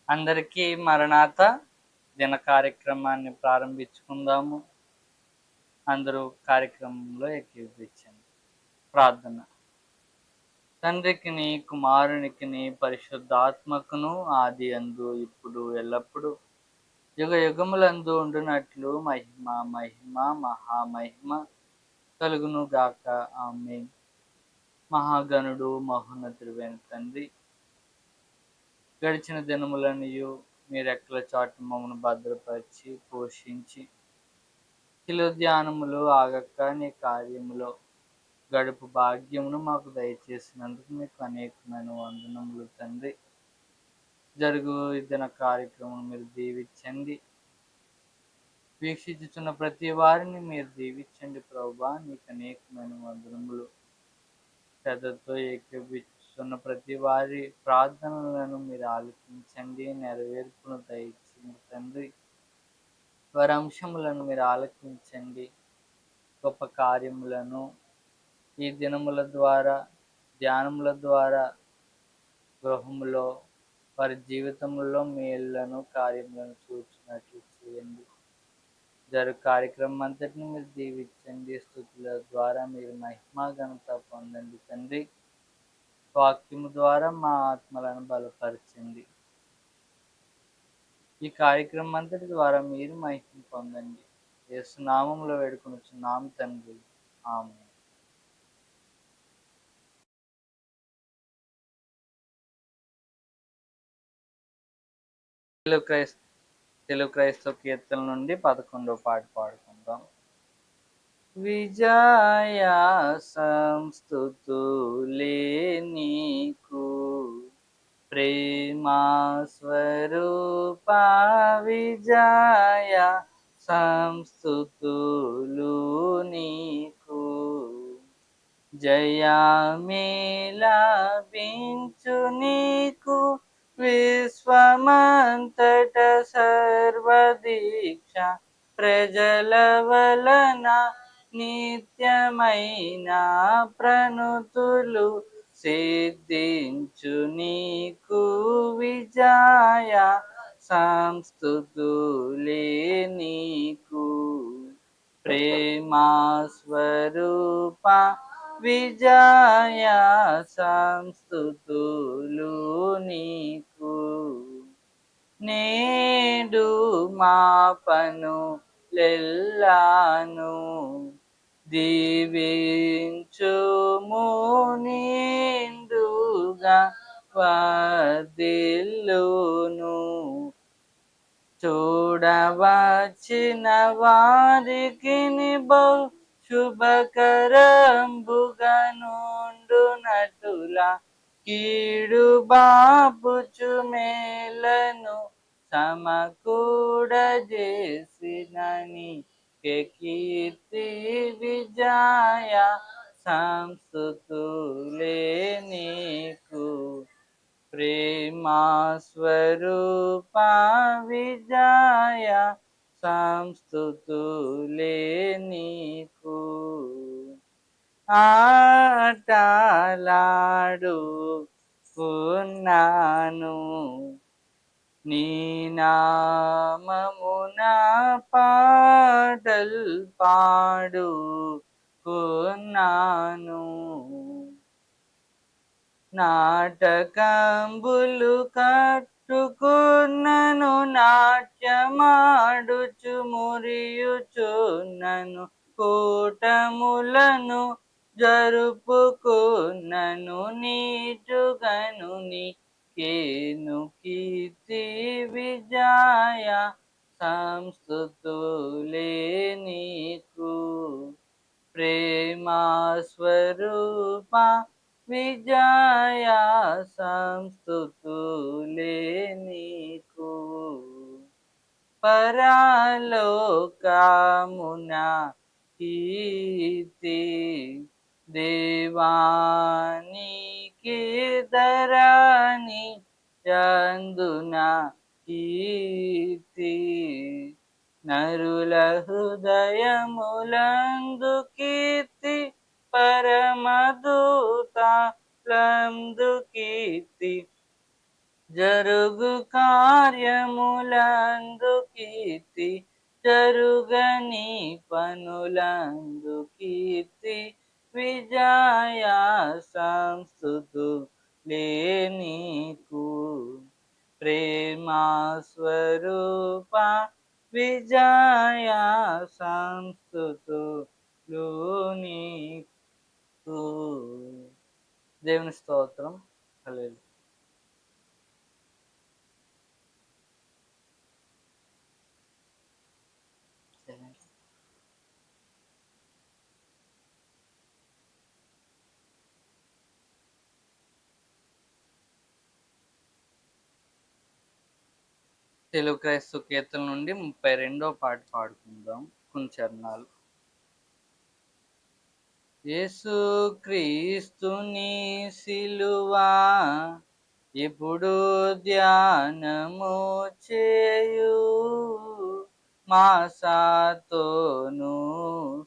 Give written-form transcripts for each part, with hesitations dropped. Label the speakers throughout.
Speaker 1: అందరికీ మరణాత దిన కార్యక్రమాన్ని ప్రారంభించుకుందాము. అందరూ కార్యక్రమంలో ఏకీభవించండి. ప్రార్థన. తండ్రికిని, కుమారునికిని, పరిశుద్ధాత్మకును ఆది అందు, ఇప్పుడు, ఎల్లప్పుడు యుగ యుగములందు ఉండునట్లు మహిమ మహిమ మహామహిమ కలుగును గాక. ఆమేన్. మహాగణుడు మహోన్నతుడైన తండ్రి, గడిచిన దినములనియు మీ రెక్కల చాటు మమ్మను భద్రపరిచి పోషించి శిలువ ధ్యానములు ఆగక నీ కార్యములో గడుపు భాగ్యమును మాకు దయచేసినందుకు మీకు అనేకమైన వందనములు తండ్రి. జరుగు ఈ దిన కార్యక్రమం మీరు దీవించండి. వీక్షించుచున్న ప్రతి వారిని మీరు దీవించండి ప్రభువా. నీకు అనేకమైన వందనములు. శ్రద్ధతో ఏకీభవిస్తున్న ప్రతి వారి ప్రార్థనలను మీరు ఆలకించండి, నెరవేర్పును దయచేయండి తండ్రి. వారి అంశములను మీరు ఆలకించండి. గొప్ప కార్యములను ఈ దినముల ద్వారా, ధ్యానముల ద్వారా గృహములో వారి జీవితంలో మేళ్లను కార్యములను చూచినట్లు చేయండి. జరుగు కార్యక్రమం అంతటిని మీరు దీవించండి. స్తుతుల ద్వారా మీరు మహిమ ఘనత పొందండి తండ్రి. వాక్యము ద్వారా మా ఆత్మలను బలపరచండి. ఈ కార్యక్రమం అంతటి ద్వారా మీరు మహిమ పొందండి. యేసు నామములో వేడుకొనుచున్నాము తండ్రి. ఆమేన్. తెలుగు క్రైస్తవ కీర్తన నుండి 11వ పాట పాడుకుందాం. విజయ సంస్తుతులే నీకు, ప్రేమా స్వరూప విజయ సంస్తుతులు నీకు. జయమే లభించు నీకు, విశ్వమంతట సర్వదీక్ష ప్రజల వలన నిత్యమైన ప్రణుతులు సిద్ధించు నీకు. విజయ సంస్తుతులే నీకు, ప్రేమా స్వరూప విజయ సంస్తుతులు నీకు. నేడు మా పనులెల్లాను దీవించుము, నిండుగా వర్ధిల్లును. చూడవచ్చిన వారికి బహు శుభకరంబుగా నుండునటులా కీడు బాపుచు మేలను సమకూడజేసినని కీర్తి. విజయ సంస్తుతులే నీకు, ప్రేమా స్వరూప విజయ సంస్తుతులే నీకు. ఆటలాడుకున్నాను నీ నామమున, పాటలు పాడుకున్నాను. నాటకంబులు కట్టుకున్నను, నాట్యమాడుచు మురియుచున్నను. కూటములను జరుపుకున్నను, నీటుగను నీకేను కీర్తి. విజయ సంస్తుతులే నీకు, ప్రేమా స్వరూప విజయ సంస్తుతులే నీకు. పరలోకమున కీర్తి, దేవానికి ధరణి యందున కీర్తి. నరుల హృదయములందు కీర్తి, పరమదూతలందు కీర్తి. జరుగు కార్యములందు కీర్తి, జరుగని పనులందు కీర్తి, విజయ సంస్థుతులే నీకు. ప్రేమా స్వరూప విజయ సంస్థుతులు నీకు. దేవుని స్తోత్రం. హల్లెలూయా. తెలుగు క్రైస్తవ కీర్తన నుండి 32వ పాట పాడుకుందాం. కొన్ని చరణాలు. యేసుక్రీస్తుని సిలువా ఇప్పుడు ధ్యానము చేయు, మాసాతోను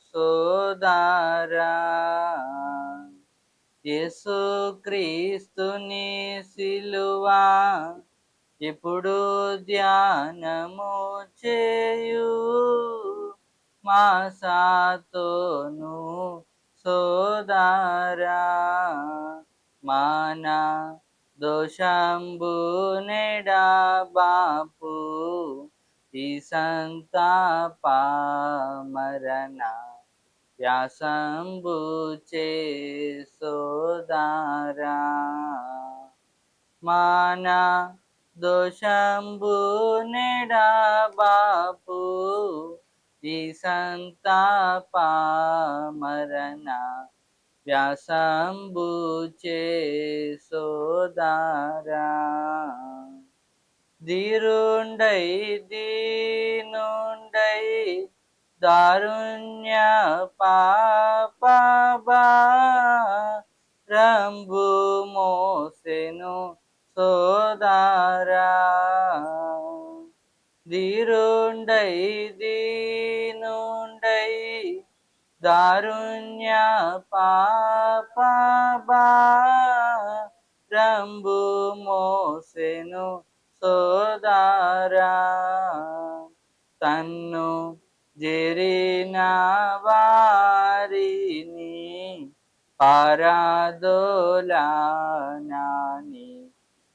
Speaker 1: సోదరా. యేసుక్రీస్తుని సిలువా ఇప్పుడు ధ్యానము చేయు, మాసాతోను సోదరా. మాన దోషంబు నెడబాపు, ఈ సంతాప మరణ వ్యాసంబు చే సోదరా. మాన దోషంబు నెడబాపు, ఈ సంతాప మరణ వ్యాసంబు చే సోదరా. ధీరుండై దీనుండై దారుణ్య పాపభారంబు మోసెను సోదరా. ధీరుండై దీనుండై దారుణ్య పాపభారంబు మోసెను సోదరా. తన్ను జెరిన వారిని పారదోలనాని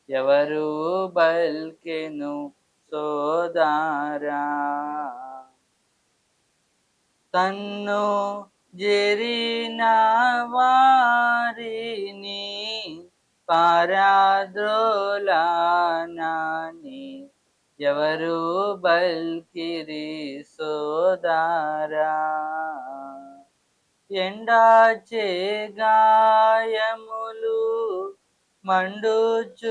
Speaker 1: ఎవరు బల్కెను సోదరా. తన్ను జెరిన వారిని పారద్రోలనాని ఎవరు బల్కిరి సోదరా. ఎండాచే గాయములు మండుచునుండెను,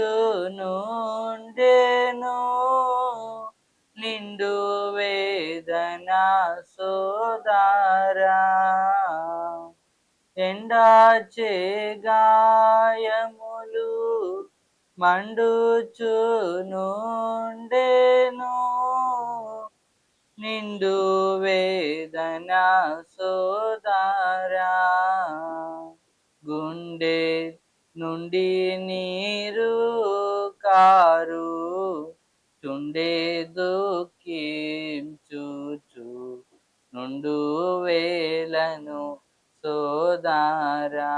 Speaker 1: నిండు వేదన సోదరా. ఎండాచే గాయములు మండుచునుండెను, నిండు వేదన సోదరా. గుండె నుండి నీరు కారు చుండే దుఃఖించుచు నుండు వేలను సోదరా.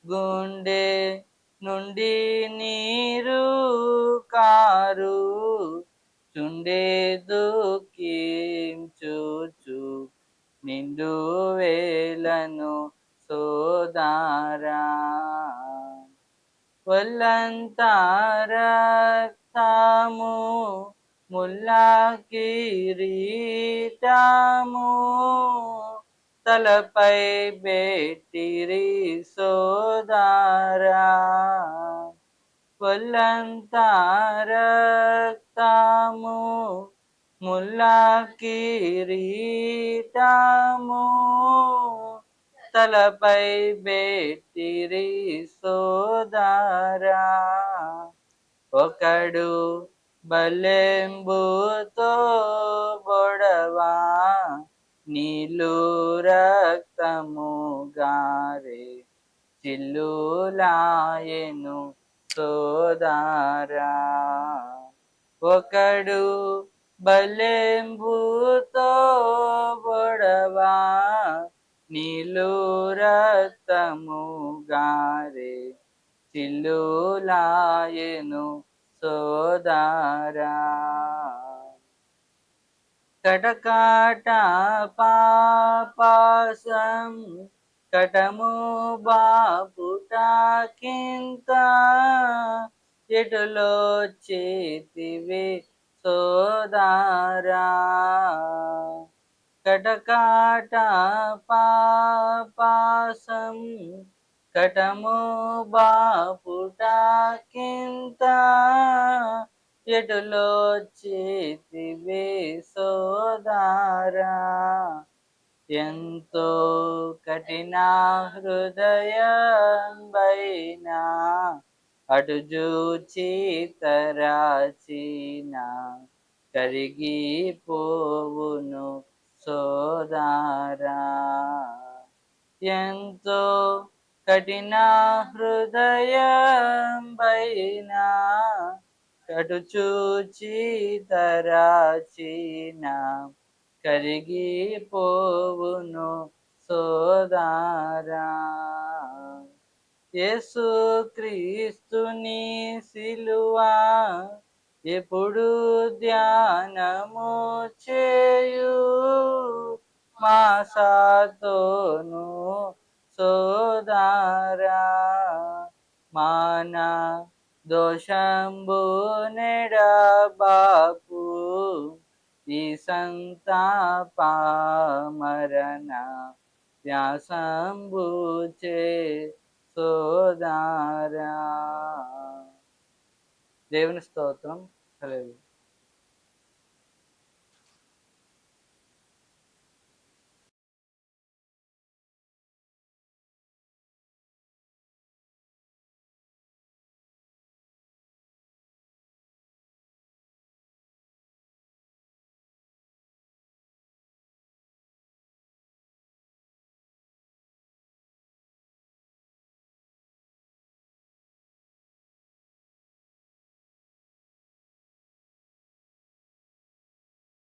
Speaker 1: గుండె నుండి నీరు కారు చుండే దుఃఖించుచు నిండు వేలను సోదరా. ఒళ్ళంతా రక్తము ముల్ల కిరీటము, తలపై బెట్టిరి సోదరా. ఒళ్ళంతా రక్తము ముల్ల కిరీటము, తలపై బెట్టిరి సోదరా. ఒకడు బల్లెంబుతో బొడవా, నీళ్ళు రక్తము గారే చిల్లులాయెను సోదారా. ఒకడు బలెంబుతో బొడవా నీళ్ళు రక్తము గారే చిల్లులాయెను సోదారా. కటకాట పాపాసం కటము బాపుటాకింత ఎటులో చేతివి సోదారా. కటకాట పాపాసం కటము బాపుటాకింత ఎటులో చేతివి సోదారా. ఎంతో కఠిన హృదయంబైనా అటు జూచి తరాచిన కరిగిపోవును సోదారా. ఎంతో కఠిన హృదయంబైనా అటు చూచి తరాచిన కరిగిపోవును సోదారా. యేసు క్రీస్తుని సిలువా ఎప్పుడు ధ్యానము చేయు మాసాతోను సోదారా. మాన దోషంబు నెడబాపు ఈ సంతాప మరణ వ్యాసంబుచే సోదారా. దేవుని స్తోత్రం. హల్లెలూయా.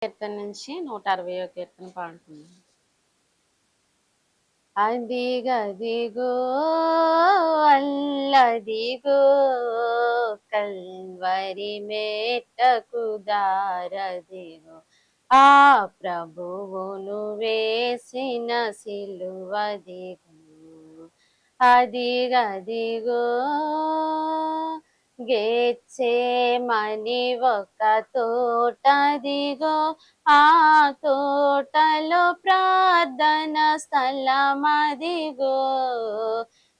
Speaker 2: కీర్తన నుంచి 160వ కీర్తన పాడుతున్నాను. అదిగదిగో అల్లదిగో కల్వరి మేటకు దారదిగో ఆ ప్రభువును వేసిన సిలువదిగో. అదిగదిగో గెత్సేమని ఒక తోటదిగో ఆ తోటలో ప్రార్థన స్థలమదిగో.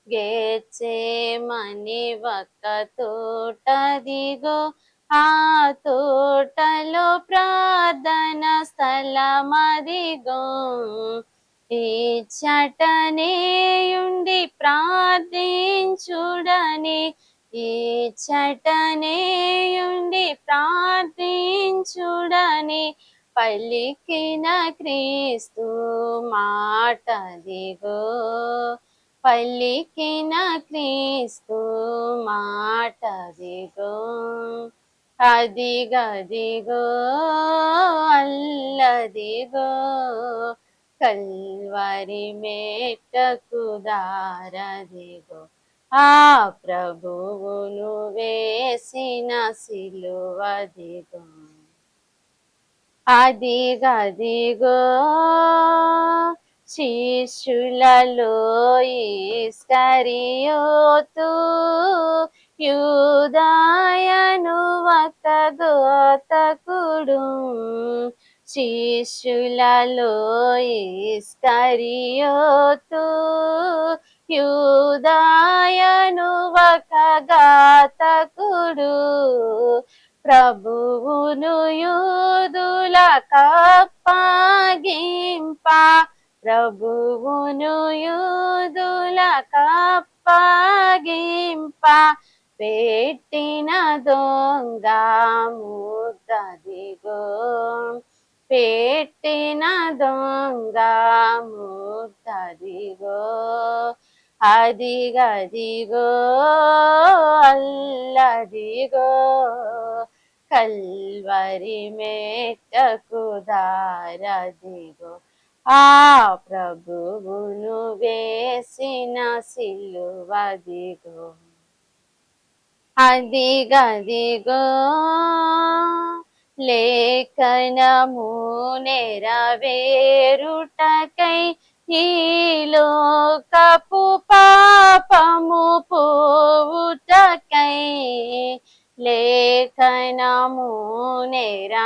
Speaker 2: గెత్సేమని ఒక తోటదిగో ఆ తోటలో ప్రార్థన స్థలమదిగో. ఈ చటనేయుండి ప్రార్థించుడని ఈ చటనేయుండి ప్రార్థించుడని పలికిన క్రీస్తు మాటదిగో. పలికిన క్రీస్తు మాటదిగో. అదిగదిగో అల్లదిగో కల్వరి మేటకు దారదిగో ఆ ప్రభువును వేసిన సిలువదిగో. అదిగదిగో శిష్యులలో ఇస్కరియోతు యూదాయను ఒక గోతకుడు. శిష్యులలో ఇస్కరియోతు యూదాయను ఒక ఘాతకుడు. ప్రభువును యూదుల కప్పగింప ప్రభువును యూదుల కప్పగింప పెట్టిన దొంగ ముద్దదిగో. పెట్టిన దొంగ ముద్దదిగో. అదిగదిగో అల్లదిగో కల్వరి మెట్టకు దారదిగో ఆ ప్రభువును వేసిన సిలువదిగో అదిగదిగో లేఖనము నెరవేరుటకై ఈ లోకపు పాపము పోవుటకై లేఖనము నెరవేరుటకై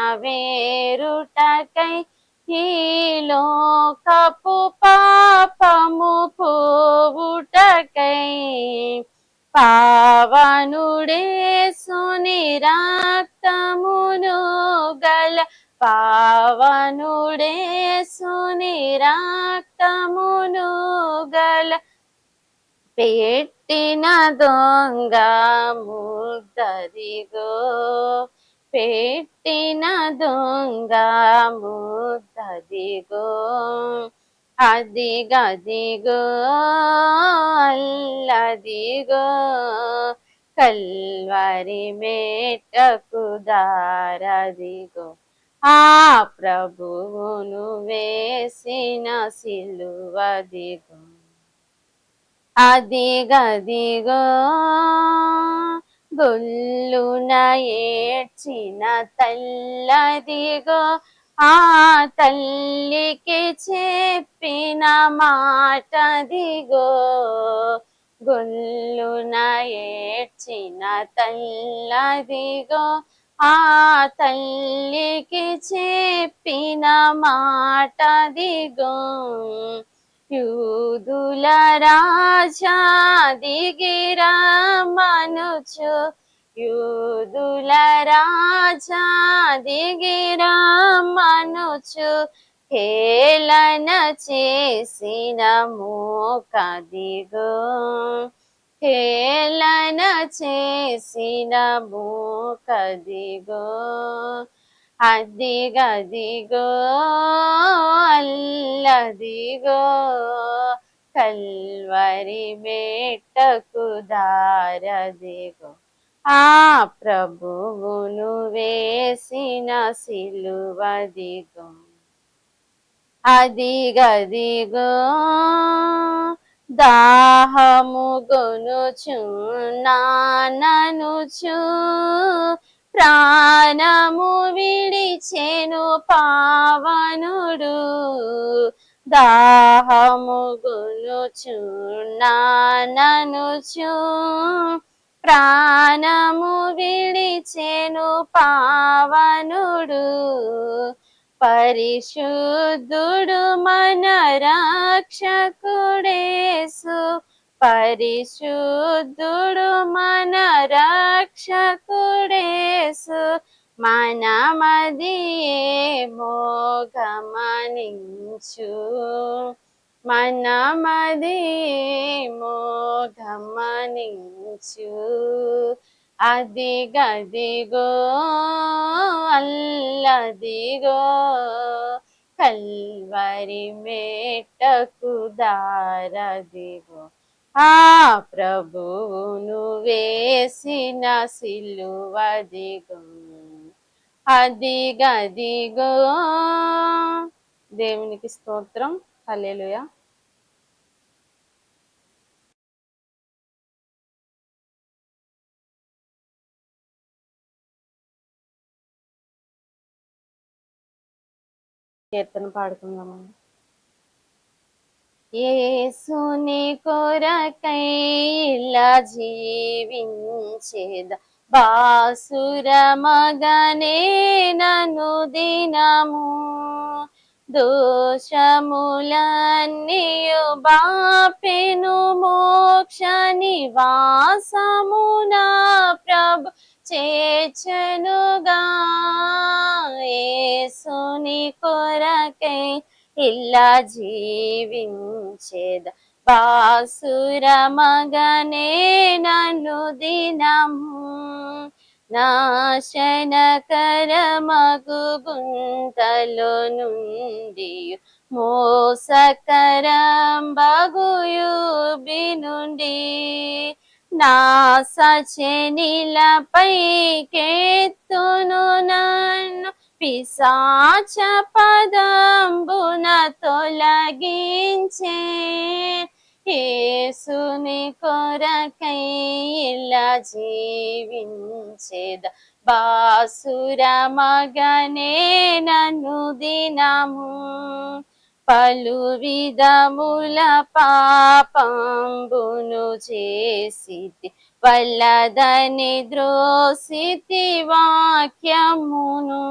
Speaker 2: ఈ లోకపు పాపము పోవుటకై పావనుడేసుని రక్తమును గల పావనుడేసుని రక్తమును గల పెట్టిన దొంగ ముద్దదిగో పెట్టిన దొంగ ముద్దదిగో అదిగదిగో అల్లదిగో కల్వరి మెట్టకు దారదిగో ఆ ప్రభువును వేసిన సిలువదిగో అదిగదిగో గొల్లున ఏడ్చిన తల్లదిగో ఆ తల్లికి చెప్పిన మాటదిగో గొల్లున ఏడ్చిన తల్లదిగో ఆ తల్లికి చెప్పిన మాటదిగో యూదుల రాజా దిగిరమనుచు యూదుల రాజా దిగిరమనుచు హేళన చేసిన మోకదిగో హేళన చేసిన మోకదిగో అదిగదిగో అల్లదిగో కల్వరి మెట్టకు దారదిగో ఆ ప్రభువును వేసిన సిలువదిగో అదిగదిగో దాహము గొనుచున్నాననుచు ప్రాణము విడిచెను పావనుడు దాహము గొనుచున్నాననుచు ప్రాణము విడిచెను పావనుడు పరిశుద్ధుడు మన రక్షకుడేసు పరిశుద్ధుడు మన రక్షకుడేసు మనమదియేమో గమనించు మనమదియేమో గమనించు అదిగదిగో అల్లదిగో కల్వరి మెట్టకు దారదిగో ఆ ప్రభువును వేసిన సిలువదిగో అదిగదిగో దేవునికి స్తోత్రం హల్లెలూయా కీర్తన పాడుకుందామండి యేసుని కొరకై ఇలా జీవించేద బాసుర మగనే నను దినము దోషములన్నీయు బాపెను మోక్ష నివాసమునా ప్రభు చేర్చెనుగా యేసుని కొరకై ఇలా జీవించేద బాసుర మగనే నన్ను దినము నాశనకరమగు గుంటలో నుండి మోసకరంబగు యూబి నుండి నా సచెనిలపై కెత్తును నన్ను పిశాచ పదంబున తొలగించే యేసుని కొరకై ఇలా జీవించేద బాసుర మగనే నన్ను దినము పలు విధముల పాపంబును చేసితి వల్లదని ద్రోసితి వాక్యమును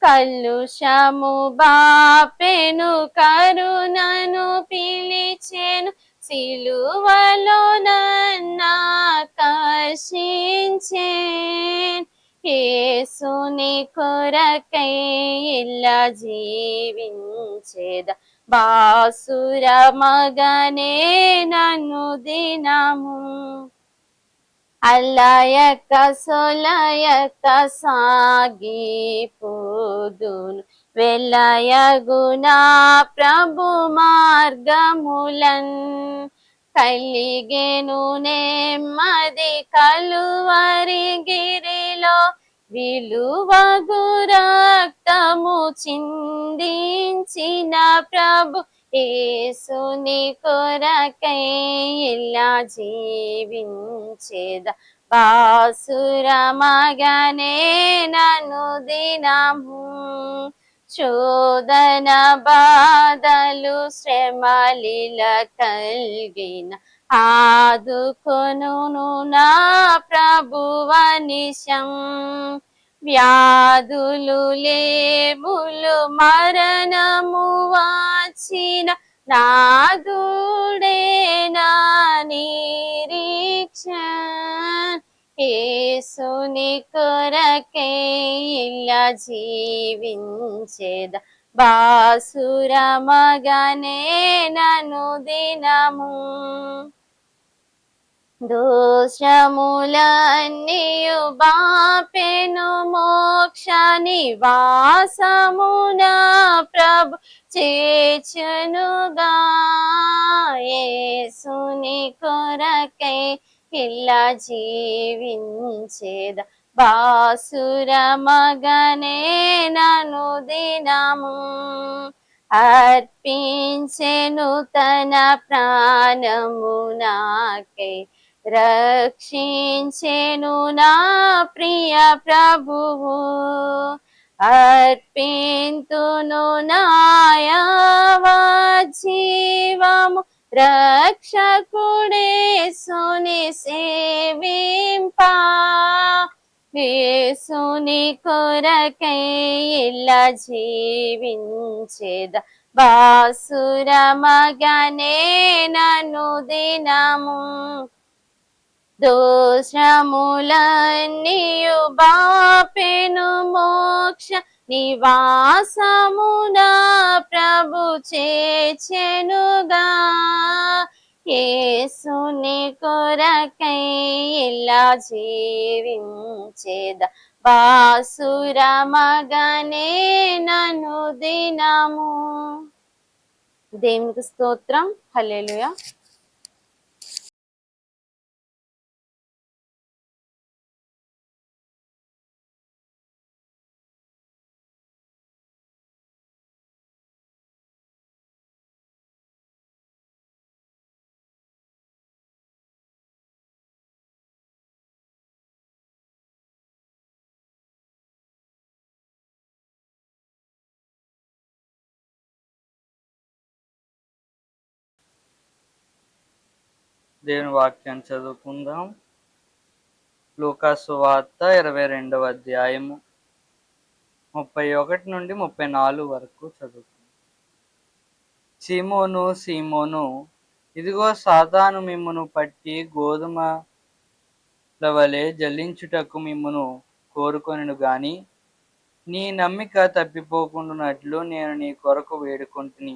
Speaker 2: కల్లుషము బాపెను కరుణను పిలిచెను సిలువలో నన్నాకర్షించెన్ యేసుని కొరకై ఇలా జీవించేద బాసుర మగనే నన్ను దినము అల్లయక సొలయక సాగిపోదును వెలయగునా ప్రభు మార్గములన్ కలిగెను నెమ్మది కలువరి గిరిలో విలువగు రక్తము చిందించిన ప్రభు యేసుని కొరకై ఇలా జీవించేద బాసుర మగనే నన్ను దినము శోధన బాధలు శ్రమలిల కలిగిన ఆదుకొనును నా ప్రభువ నిశం వ్యాధులు లేములు మరణము వచ్చిన నాదుడే నా నిరీక్షణ్ యేసుని కొరకై ఇలా జీవించేద బాసుర మగనే నన్ను దినము దోషములన్నీయు బాపెను మోక్ష నివాసమున ప్రభు చేర్చునుగా యేసుని కొరకై ఇలా జీవించేద బాసుర మగనే నన్ను దినము అర్పించెను తన ప్రాణము నాకై రక్షించెను నా ప్రియ ప్రభువు అర్పింతును నాయవా జీవము రక్షకుడేసుని సేవింపా యేసుని కొరకై ఇలా జీవించేద బాసుర మగనే నన్ను దినము దోషములన్నీయు బాపెను మోక్ష నివాసమున ప్రభు చేర్చెనుగా యేసుని కొరకై ఇలా జీవించేద బాసుర మగనే నన్ను దినము దేవునికి స్తోత్రం హల్లెలూయా
Speaker 1: దేవుని వాక్యాన్ని చదువుకుందాం. లూకా సువార్త 22వ అధ్యాయము 31 నుండి 34 వరకు చదువుకుందాం. సీమోను సీమోను, ఇదిగో సాతాను మిమ్మును పట్టి గోధుమల వలె జల్లించుటకు మిమ్మును కోరుకొనెను గాని నీ నమ్మిక తప్పిపోకుండానట్లు నేను నీ కొరకు వేడుకొంటిని.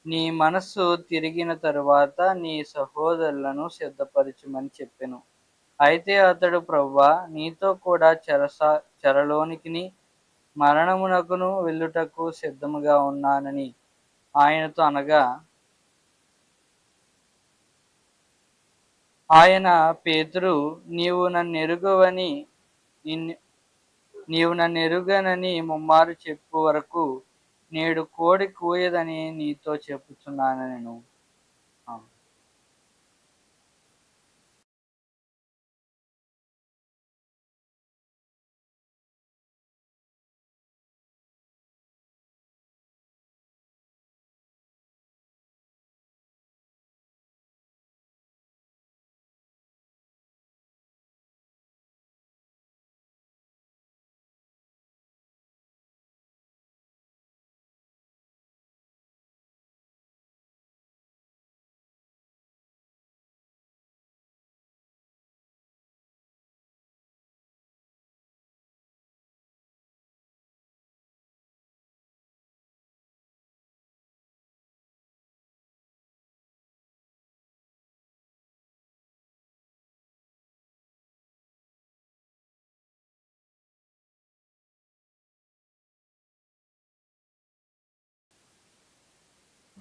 Speaker 1: నీ మనస్సు తిరిగిన తరువాత నీ సహోదరులను సిద్ధపరచుమని చెప్పెను. అయితే అతడు, ప్రభువా, నీతో కూడా చెరలోనికిని మరణమునకును వెళ్ళుటకు సిద్ధముగా ఉన్నానని ఆయనతో అనగా, ఆయన పేతురు, నీవు నన్నెరుగనని ముమ్మారు చెప్పు వరకు నేడు కోడి కూయదని నీతో చెప్పుచున్నానెను. ఆ.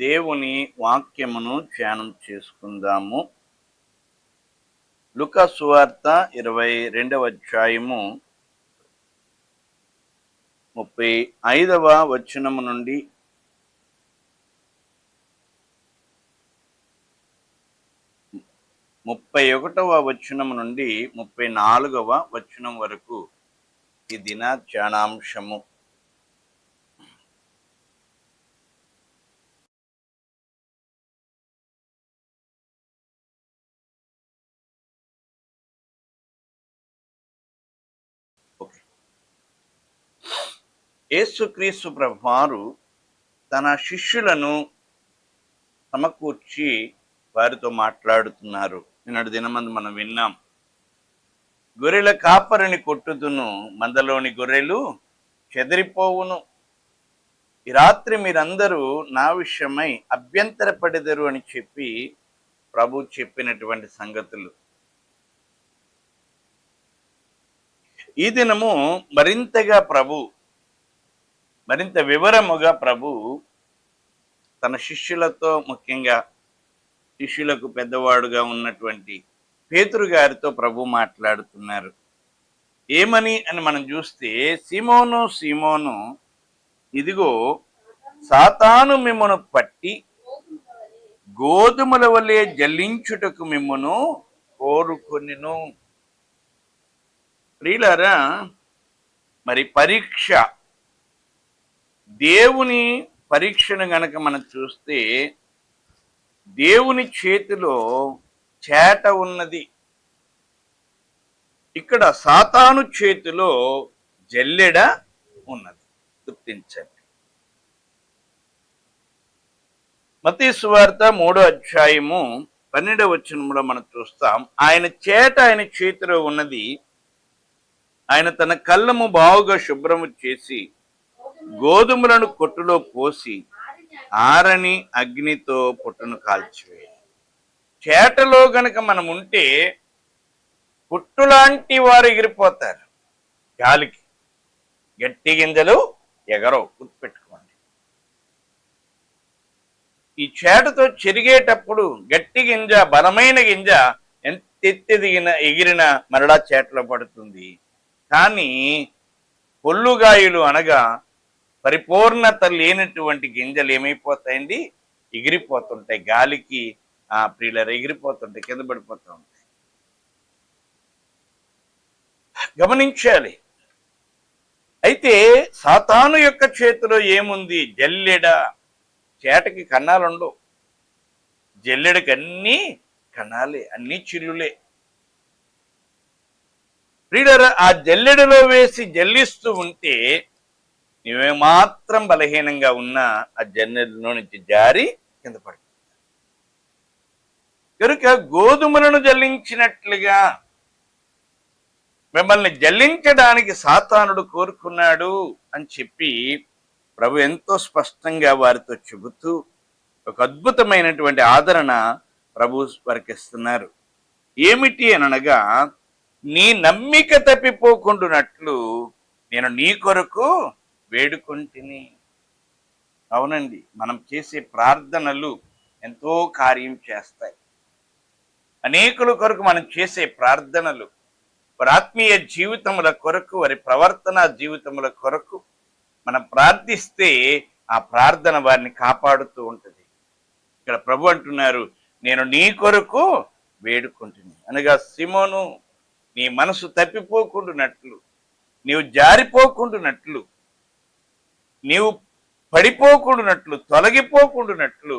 Speaker 3: దేవుని వాక్యమును ధ్యానం చేసుకుందాము. లూకా సువార్త 22వ అధ్యాయము 35వ వచనము నుండి 31వ వచనము నుండి 34వ వచనం వరకు ఈ దిన ధ్యానాంశము. యేసుక్రీస్తు ప్రభువారు తన శిష్యులను సమకూర్చి వారితో మాట్లాడుతున్నారు. నిన్నటి దినమందు మనం విన్నాం, గొర్రెల కాపరిని కొట్టుదును, మందలోని గొర్రెలు చెదిరిపోవును. ఈ రాత్రి మీరందరూ నా విషయమై అభ్యంతరపడెదరు అని చెప్పి ప్రభు చెప్పినటువంటి సంగతులు. ఈ దినము మరింత వివరముగా ప్రభు తన శిష్యులతో, ముఖ్యంగా శిష్యులకు పెద్దవాడుగా ఉన్నటువంటి పేతురు గారితో ప్రభు మాట్లాడుతున్నారు. ఏమని అని మనం చూస్తే, సీమోను సీమోను, ఇదిగో సాతాను మిమ్మును పట్టి గోధుమల వలె జల్లించుటకు మిమ్మును కోరుకొనెను. ప్రియులారా, మరి పరీక్ష, దేవుని పరీక్షను గనక మనం చూస్తే, దేవుని చేతిలో చేట ఉన్నది. ఇక్కడ సాతాను చేతిలో జల్లెడ ఉన్నది. గుర్తించండి. మత్తయి సువార్త 3వ అధ్యాయము 12వ వచనంలో మనం చూస్తాం, ఆయన చేట ఆయన చేతిలో ఉన్నది. ఆయన తన కళ్ళము బావుగా శుభ్రము చేసి గోధుమలను కొట్టులో పోసి ఆరని అగ్నితో పొట్టును కాల్చివేయి. చేటలో గనక మనం ఉంటే పుట్టులాంటి వారు ఎగిరిపోతారు గాలికి. గట్టి గింజలు ఎగరవు, గుర్తుపెట్టుకోండి. ఈ చేటతో చెరిగేటప్పుడు గట్టి గింజ, బలమైన గింజ ఎంత ఎగిరినా మరలా చేటలో పడుతుంది. కానీ పొల్లుగాయలు అనగా పరిపూర్ణత లేనటువంటి గింజలు ఏమైపోతాయండి? ఎగిరిపోతుంటాయి. గాలికి ప్రియులరు ఎగిరిపోతుంటాయి, కింద పడిపోతూ ఉంటాయి. గమనించాలి. అయితే సాతాను యొక్క చేతిలో ఏముంది? జల్లెడ. చేటకి కన్నాలుండవు, జల్లెడకి అన్నీ కన్నాలే, అన్నీ చిల్లులే. ప్రియులరా, ఆ జల్లెడలో వేసి జల్లిస్తూ ఉంటే నీవేమాత్రం బలహీనంగా ఉన్నా ఆ జల్లెడలో నుంచి జారి కింద పడుతుంది. కనుక గోధుమలను జల్లించినట్లుగా మిమ్మల్ని జల్లించడానికి సాతానుడు కోరుకున్నాడు అని చెప్పి ప్రభు ఎంతో స్పష్టంగా వారితో చెబుతూ ఒక అద్భుతమైనటువంటి ఆదరణ ప్రభు వారికి ఇస్తున్నారు. ఏమిటి అనగా, నీ నమ్మిక తప్పిపోకుండునట్లు నేను నీ కొరకు వేడుకొంటిని. అవునండి, మనం చేసే ప్రార్థనలు ఎంతో కార్యం చేస్తాయి. అనేకుల కొరకు మనం చేసే ప్రార్థనలు వారి ఆత్మీయ జీవితముల కొరకు, వారి ప్రవర్తన జీవితముల కొరకు మనం ప్రార్థిస్తే ఆ ప్రార్థన వారిని కాపాడుతూ ఉంటుంది. ఇక్కడ ప్రభు అంటున్నారు, నేను నీ కొరకు వేడుకుంటుని. అనగా సిమోను, నీ మనసు తప్పిపోకుండానట్లు, నీవు జారిపోకుండానట్లు, నీవు పడిపోకుండానట్లు, తొలగిపోకుండానట్లు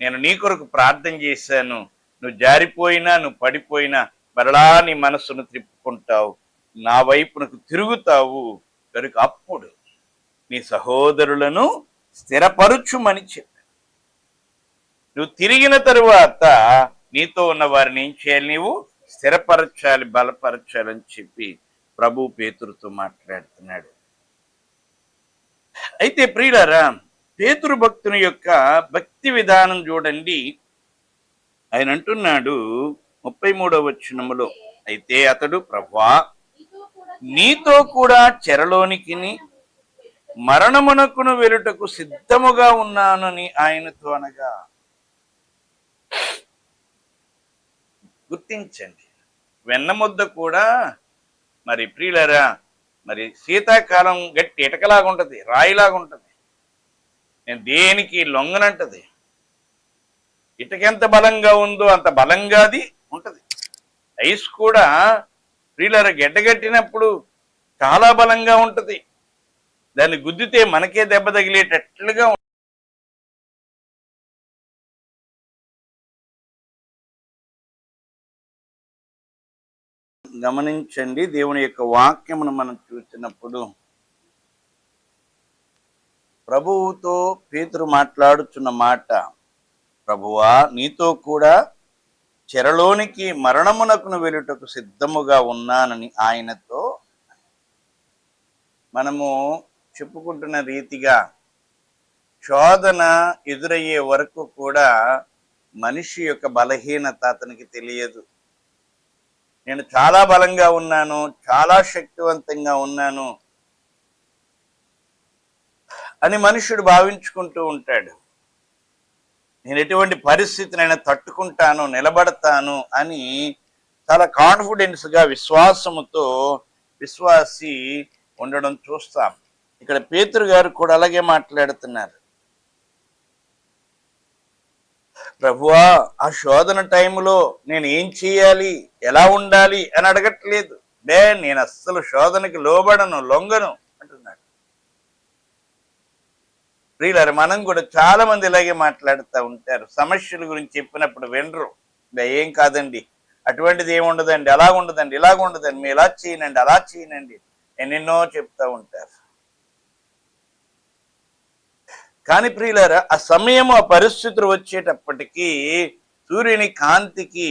Speaker 3: నేను నీ కొరకు ప్రార్థన చేశాను. నువ్వు జారిపోయినా, నువ్వు పడిపోయినా మరలా నీ మనస్సును త్రిప్పుకుంటావు, నా వైపునకు తిరుగుతావు. కనుక అప్పుడు నీ సహోదరులను స్థిరపరుచుమని చెప్పాను. నువ్వు తిరిగిన తరువాత నీతో ఉన్న వారిని ఏం చేయాలి? నీవు స్థిరపరచాలి, బలపరచాలని చెప్పి ప్రభు పేతురుతో మాట్లాడుతున్నాడు. అయితే ప్రియులారా, పేతురు భక్తుని యొక్క భక్తి విధానం చూడండి. ఆయన అంటున్నాడు 33వ వచనములో, అయితే అతడు, ప్రభువా, నీతో కూడా చెరలోనికిని మరణమునకును వెలుటకు సిద్ధముగా ఉన్నానని ఆయనతో అనగా. గుర్తించండి, వెన్నముద్ద కూడా మరి ప్రియులరా, మరి శీతాకాలం గట్టి ఇటకలాగా ఉంటుంది, రాయిలాగా ఉంటుంది. నేను దేనికి లొంగనంటది. ఇటకెంత బలంగా ఉందో అంత బలంగా అది ఉంటుంది. ఐస్ కూడా ప్రియులరా గడ్డగట్టినప్పుడు చాలా బలంగా ఉంటుంది. దాన్ని గుద్దితే మనకే దెబ్బ తగిలేటట్లుగా గమనించండి. దేవుని యొక్క వాక్యమును మనం చూసినప్పుడు ప్రభువుతో పేతురు మాట్లాడుచున్న మాట, ప్రభువా, నీతో కూడా చెరలోనికి మరణమునకును వెలుటకు సిద్ధముగా ఉన్నానని ఆయనతో. మనము చెప్పుకుంటున్న రీతిగా శోధన ఎదురయ్యే వరకు కూడా మనిషి యొక్క బలహీనత అతనికి తెలియదు. నేను చాలా బలంగా ఉన్నాను, చాలా శక్తివంతంగా ఉన్నాను అని మనుషుడు భావించుకుంటూ ఉంటాడు. నేను ఎటువంటి పరిస్థితినైనా తట్టుకుంటాను, నిలబడతాను అని చాలా కాన్ఫిడెన్స్గా, విశ్వాసముతో విశ్వాసి ఉండడం చూస్తాం. ఇక్కడ పేతురు గారు కూడా అలాగే మాట్లాడుతున్నారు. ప్రభువా, ఆ శోధన టైంలో నేను ఏం చేయాలి, ఎలా ఉండాలి అని అడగట్లేదు. నేను అస్సలు శోధనకి లోబడను, లొంగను అంటున్నాడు. ప్రియులారా, మనం కూడా చాలా మంది ఇలాగే మాట్లాడుతూ ఉంటారు. సమస్యల గురించి చెప్పినప్పుడు వినరు. ఏం కాదండి, అటువంటిది ఏముండదండి, అలా ఉండదండి, ఇలాగ ఉండదండి, మీరు ఇలా చేయనండి, అలా చేయనండి, ఎన్నెన్నో చెప్తూ ఉంటారు. కానీ ప్రియులారా, ఆ సమయము, ఆ పరిస్థితులు వచ్చేటప్పటికీ సూర్యుని కాంతికి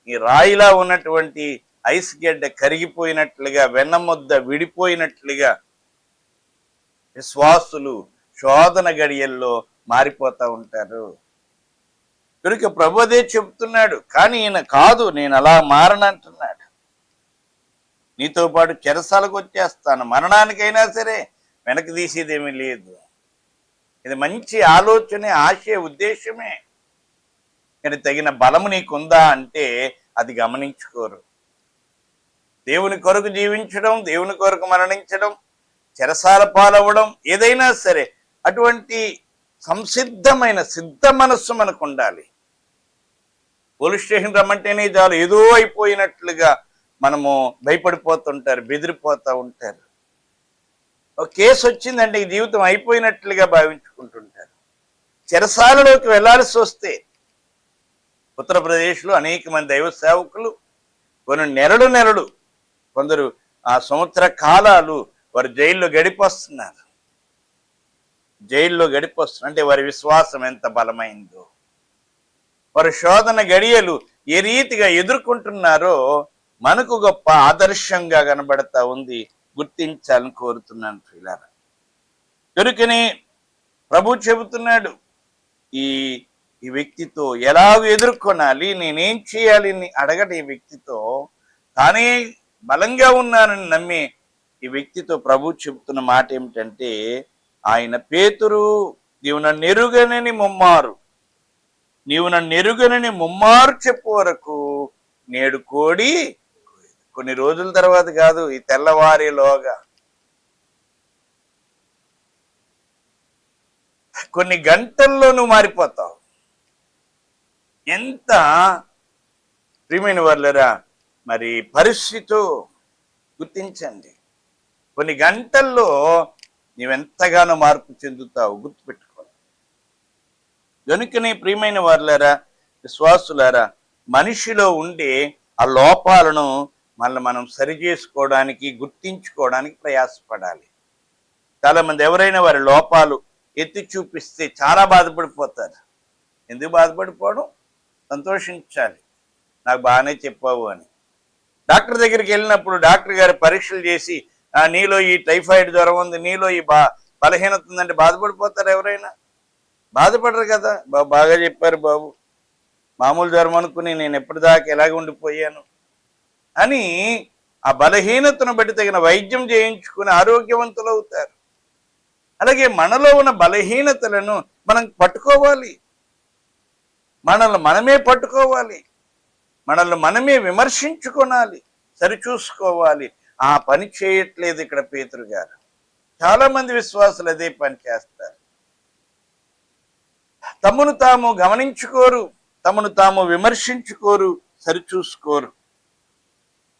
Speaker 3: ఈ రాయిలా ఉన్నటువంటి ఐస్ గడ్డ కరిగిపోయినట్లుగా, వెన్నముద్ద విడిపోయినట్లుగా విశ్వాసులు శోధన గడియల్లో మారిపోతూ ఉంటారు. కనుక ప్రభు అదే చెప్తున్నాడు. కానీ ఈయన కాదు, నేను అలా మారనంటున్నాడు. నీతో పాటు చెరసాలకు వచ్చేస్తాను, మరణానికైనా సరే వెనక్కి తీసేదేమీ లేదు. ఇది మంచి ఆలోచనే, ఆశే, ఉద్దేశమే. కానీ తగిన బలము నీకుందా అంటే అది గమనించుకోరు. దేవుని కొరకు జీవించడం, దేవుని కొరకు మరణించడం, చెరసాల పాలవ్వడం, ఏదైనా సరే అటువంటి సంసిద్ధమైన సిద్ధ మనస్సు మనకు ఉండాలి. పోలీస్ స్టేషన్ రమ్మంటేనే చాలు ఏదో అయిపోయినట్లుగా మనము భయపడిపోతుంటారు, బెదిరిపోతూ ఉంటారు. ఒక కేసు వచ్చిందంటే ఈ జీవితం అయిపోయినట్లుగా భావించుకుంటుంటారు. చెరసాలలోకి వెళ్లాల్సి వస్తే ఉత్తరప్రదేశ్లో అనేక మంది దైవ సేవకులు కొన్ని నెలలు కొందరు ఆ సంవత్సర కాలాలు వారు జైల్లో గడిపొస్తున్నారు. అంటే వారి విశ్వాసం ఎంత బలమైందో, వారి శోధన గడియలు ఏ రీతిగా ఎదుర్కొంటున్నారో మనకు గొప్ప ఆదర్శంగా కనబడతా ఉంది. గుర్తించాలని కోరుతున్నాను ప్రియులారా. కనుకని ప్రభు చెబుతున్నాడు, ఈ వ్యక్తితో ఎలాగ ఎదుర్కొనాలి, నేనేం చేయాలి అని అడగట. ఈ వ్యక్తితో తానే బలంగా ఉన్నానని నమ్మి ఈ వ్యక్తితో ప్రభు చెబుతున్న మాట ఏమిటంటే, ఆయన పేతురు, నీవు నన్ను ఎరుగనని ముమ్మారు చెప్పు వరకు నేడు కోడి. కొన్ని రోజుల తర్వాత కాదు, ఈ తెల్లవారిలోగా, కొన్ని గంటల్లో నువ్వు మారిపోతావు. ఎంత ప్రియమైన వాళ్ళరా, మరి పరిస్థితి గుర్తించండి. కొన్ని గంటల్లో నీవెంతగానో మార్పు చెందుతావు, గుర్తుపెట్టుకోవాలి. కనుకనే ప్రియమైన వాళ్ళారా, విశ్వాసులారా, మనిషిలో ఉండే ఆ లోపాలను మనం సరి చేసుకోవడానికి, గుర్తించుకోవడానికి ప్రయాసపడాలి. చాలా మంది ఎవరైనా వారి లోపాలు ఎత్తి చూపిస్తే చాలా బాధపడిపోతారు. ఎందుకు బాధపడిపోవడం? సంతోషించాలి, నాకు బాగానే చెప్పావు అని. డాక్టర్ దగ్గరికి వెళ్ళినప్పుడు డాక్టర్ గారు పరీక్షలు చేసి, నీలో ఈ టైఫాయిడ్ జ్వరం ఉంది, నీలో ఈ బలహీనత ఉందంటే బాధపడిపోతారు ఎవరైనా? బాధపడరు కదా. బాగా చెప్పారు బాబు, మామూలు జ్వరం అనుకుని నేను ఎప్పటిదాకా ఎలాగ ఉండిపోయాను అని ఆ బలహీనతను బట్టి తగిన వైద్యం చేయించుకుని ఆరోగ్యవంతులు అవుతారు. అలాగే మనలో ఉన్న బలహీనతలను మనం పట్టుకోవాలి, మనల్ని మనమే పట్టుకోవాలి, మనల్ని మనమే విమర్శించుకోవాలి, సరిచూసుకోవాలి. ఆ పని చేయట్లేదు ఇక్కడ పేతురు గారు. చాలా మంది విశ్వాసులు అదే పని చేస్తారు. తమను తాము గమనించుకోరు, తమను తాము విమర్శించుకోరు, సరిచూసుకోరు.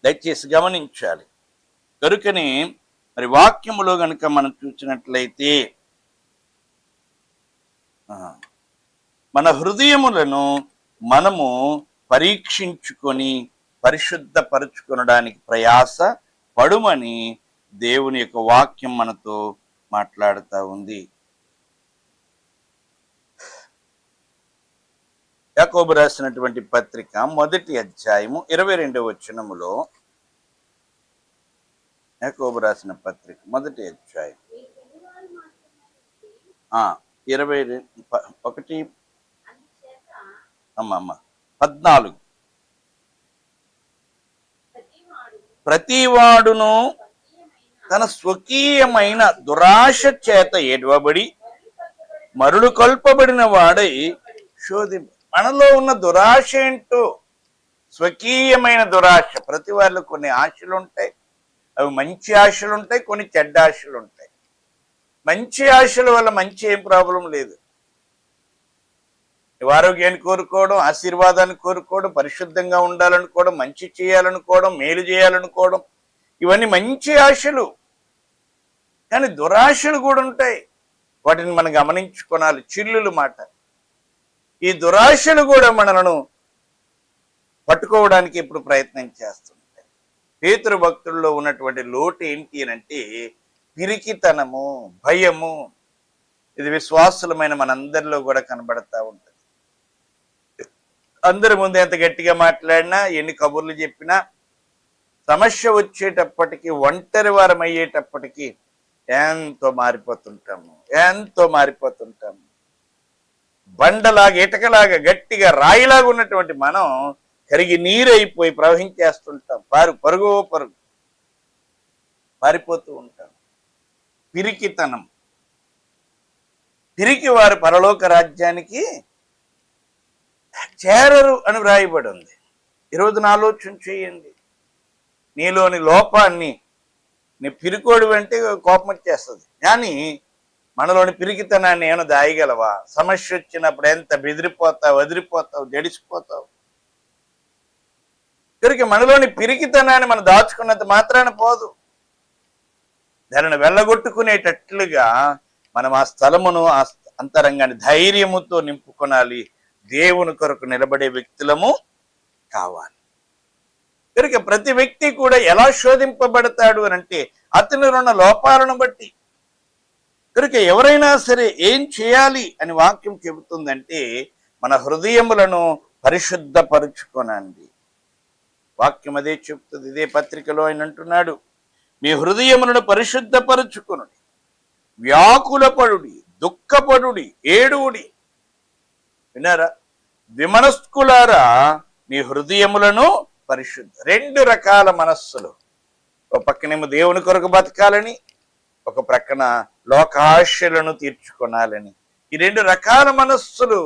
Speaker 3: దయచేసి గమనించాలి. కనుకనే మరి వాక్యములో గనుక మనం చూసినట్లయితే, మన హృదయములను మనము పరీక్షించుకొని పరిశుద్ధపరచుకొనడానికి ప్రయాస పడుమని దేవుని యొక్క వాక్యం మనతో మాట్లాడుతూ ఉంది. యాకోబు రాసినటువంటి పత్రిక 1వ అధ్యాయము 22వ వచనములో, యాకోబు రాసిన పత్రిక 1వ అధ్యాయం 14. ప్రతివాడును తన స్వకీయమైన దురాశ చేత ఏడవబడి మరులు కొల్పబడిన వాడై శోధింప. మనలో ఉన్న దురాశ ఏంటో, స్వకీయమైన దురాశ. ప్రతి వాళ్ళు కొన్ని ఆశలు ఉంటాయి, అవి మంచి ఆశలు ఉంటాయి, కొన్ని చెడ్డ ఆశలు ఉంటాయి. మంచి ఆశల వల్ల మంచి ఏం ప్రాబ్లం లేదు. ఆరోగ్యాన్ని కోరుకోవడం, ఆశీర్వాదాన్ని కోరుకోవడం, పరిశుద్ధంగా ఉండాలనుకోవడం, మంచి చేయాలనుకోవడం, మేలు చేయాలనుకోవడం, ఇవన్నీ మంచి ఆశలు. కానీ దురాశలు కూడా ఉంటాయి, వాటిని మనం గమనించుకోవాలి. చిల్లులు మాట. ఈ దురాశలు కూడా మనలను పట్టుకోవడానికి ఇప్పుడు ప్రయత్నం చేస్తుంటాయి. పేతురు భక్తుల్లో ఉన్నటువంటి లోటు ఏంటి అంటే పిరికితనము, భయము. ఇది విశ్వాసులమైన మనందరిలో కూడా కనబడతా ఉంటుంది. అందరి ముందు ఎంత గట్టిగా మాట్లాడినా, ఎన్ని కబుర్లు చెప్పినా, సమస్య వచ్చేటప్పటికి, ఒంటరి వారం అయ్యేటప్పటికి ఎంతో మారిపోతుంటాము. బండలాగా, ఇటకలాగా, గట్టిగా, రాయిలాగా ఉన్నటువంటి మనం కరిగి నీరైపోయి ప్రవహించేస్తుంటాం. పరుగు పారిపోతూ ఉంటాం. పిరికితనం. పిరికి వారు పరలోక రాజ్యానికి చేరరు అని వ్రాయబడి ఉంది. ఈరోజున ఆలోచన చేయండి. నీలోని లోపాన్ని, నీ పిరికోడు అంటే కోపం వచ్చేస్తుంది, కానీ మనలోని పిరికితనాన్ని ఏమైనా దాయగలవా? సమస్య వచ్చినప్పుడు ఎంత బెదిరిపోతావు, వదిలిపోతావు, జడిసిపోతావు. కనుక మనలోని పిరికితనాన్ని మనం దాచుకున్నంత మాత్రాన పోదు. దానిని వెళ్ళగొట్టుకునేటట్లుగా మనం ఆ స్థలమును, ఆ అంతరంగాన్ని ధైర్యముతో నింపుకొనాలి. దేవుని కొరకు నిలబడే వ్యక్తులము కావాలి. కనుక ప్రతి వ్యక్తి కూడా ఎలా శోధింపబడతాడు అని అంటే అతనిలో ఉన్న లోపాలను బట్టి. కనుక ఎవరైనా సరే ఏం చేయాలి అని వాక్యం చెబుతుందంటే మన హృదయములను పరిశుద్ధపరుచుకోనండి. వాక్యం అదే చెప్తుంది. ఇదే పత్రికలో ఆయన అంటున్నాడు, మీ హృదయములను పరిశుద్ధపరుచుకొనుడి, వ్యాకులపడుడి, దుఃఖపడుడి, ఏడువుడి. విన్నారా? విమనస్కులారా, మీ హృదయములను పరిశుద్ధ. 2 రకాల మనస్సులు. ఒక పక్కనేమో దేవుని కొరకు బతకాలని, ఒక ప్రక్కన లోకాశలను తీర్చుకోనాలని. ఈ రెండు రకాల మనస్సులు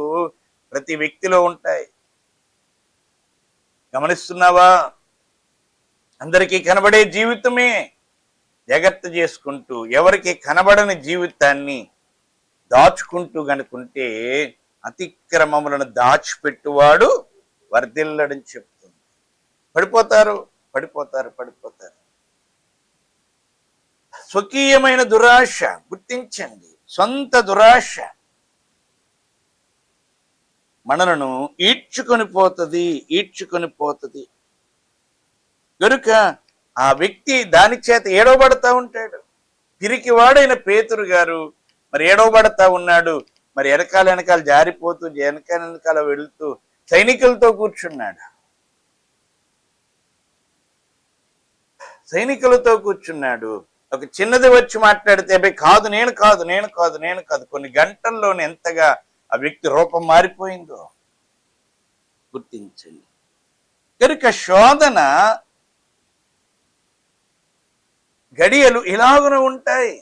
Speaker 3: ప్రతి వ్యక్తిలో ఉంటాయి. గమనిస్తున్నావా? అందరికీ కనబడే జీవితమే జాగ్రత్త చేసుకుంటూ ఎవరికి కనబడని జీవితాన్ని దాచుకుంటూ గనుకుంటే అతిక్రమములను దాచిపెట్టువాడు వర్ధిల్లడని చెప్తుంది. పడిపోతారు. స్వకీయమైన దురాశ గుర్తించండి. సొంత దురాశ మనలను ఈడ్చుకొని పోతుంది. గనుక ఆ వ్యక్తి దాని చేత ఏడవబడతా ఉంటాడు. పిరికివాడైన పేతురు గారు మరి ఏడవబడతా ఉన్నాడు. మరి వెనకాల జారిపోతూ వెనకాల వెళుతూ సైనికులతో కూర్చున్నాడు. ఒక చిన్నది వచ్చి మాట్లాడితే కాదు, నేను కాదు. కొన్ని గంటల్లోనే ఎంతగా ఆ వ్యక్తి రూపం మారిపోయిందో గుర్తించండి. కనుక శోధన గడియలు ఇలాగున ఉంటాయి.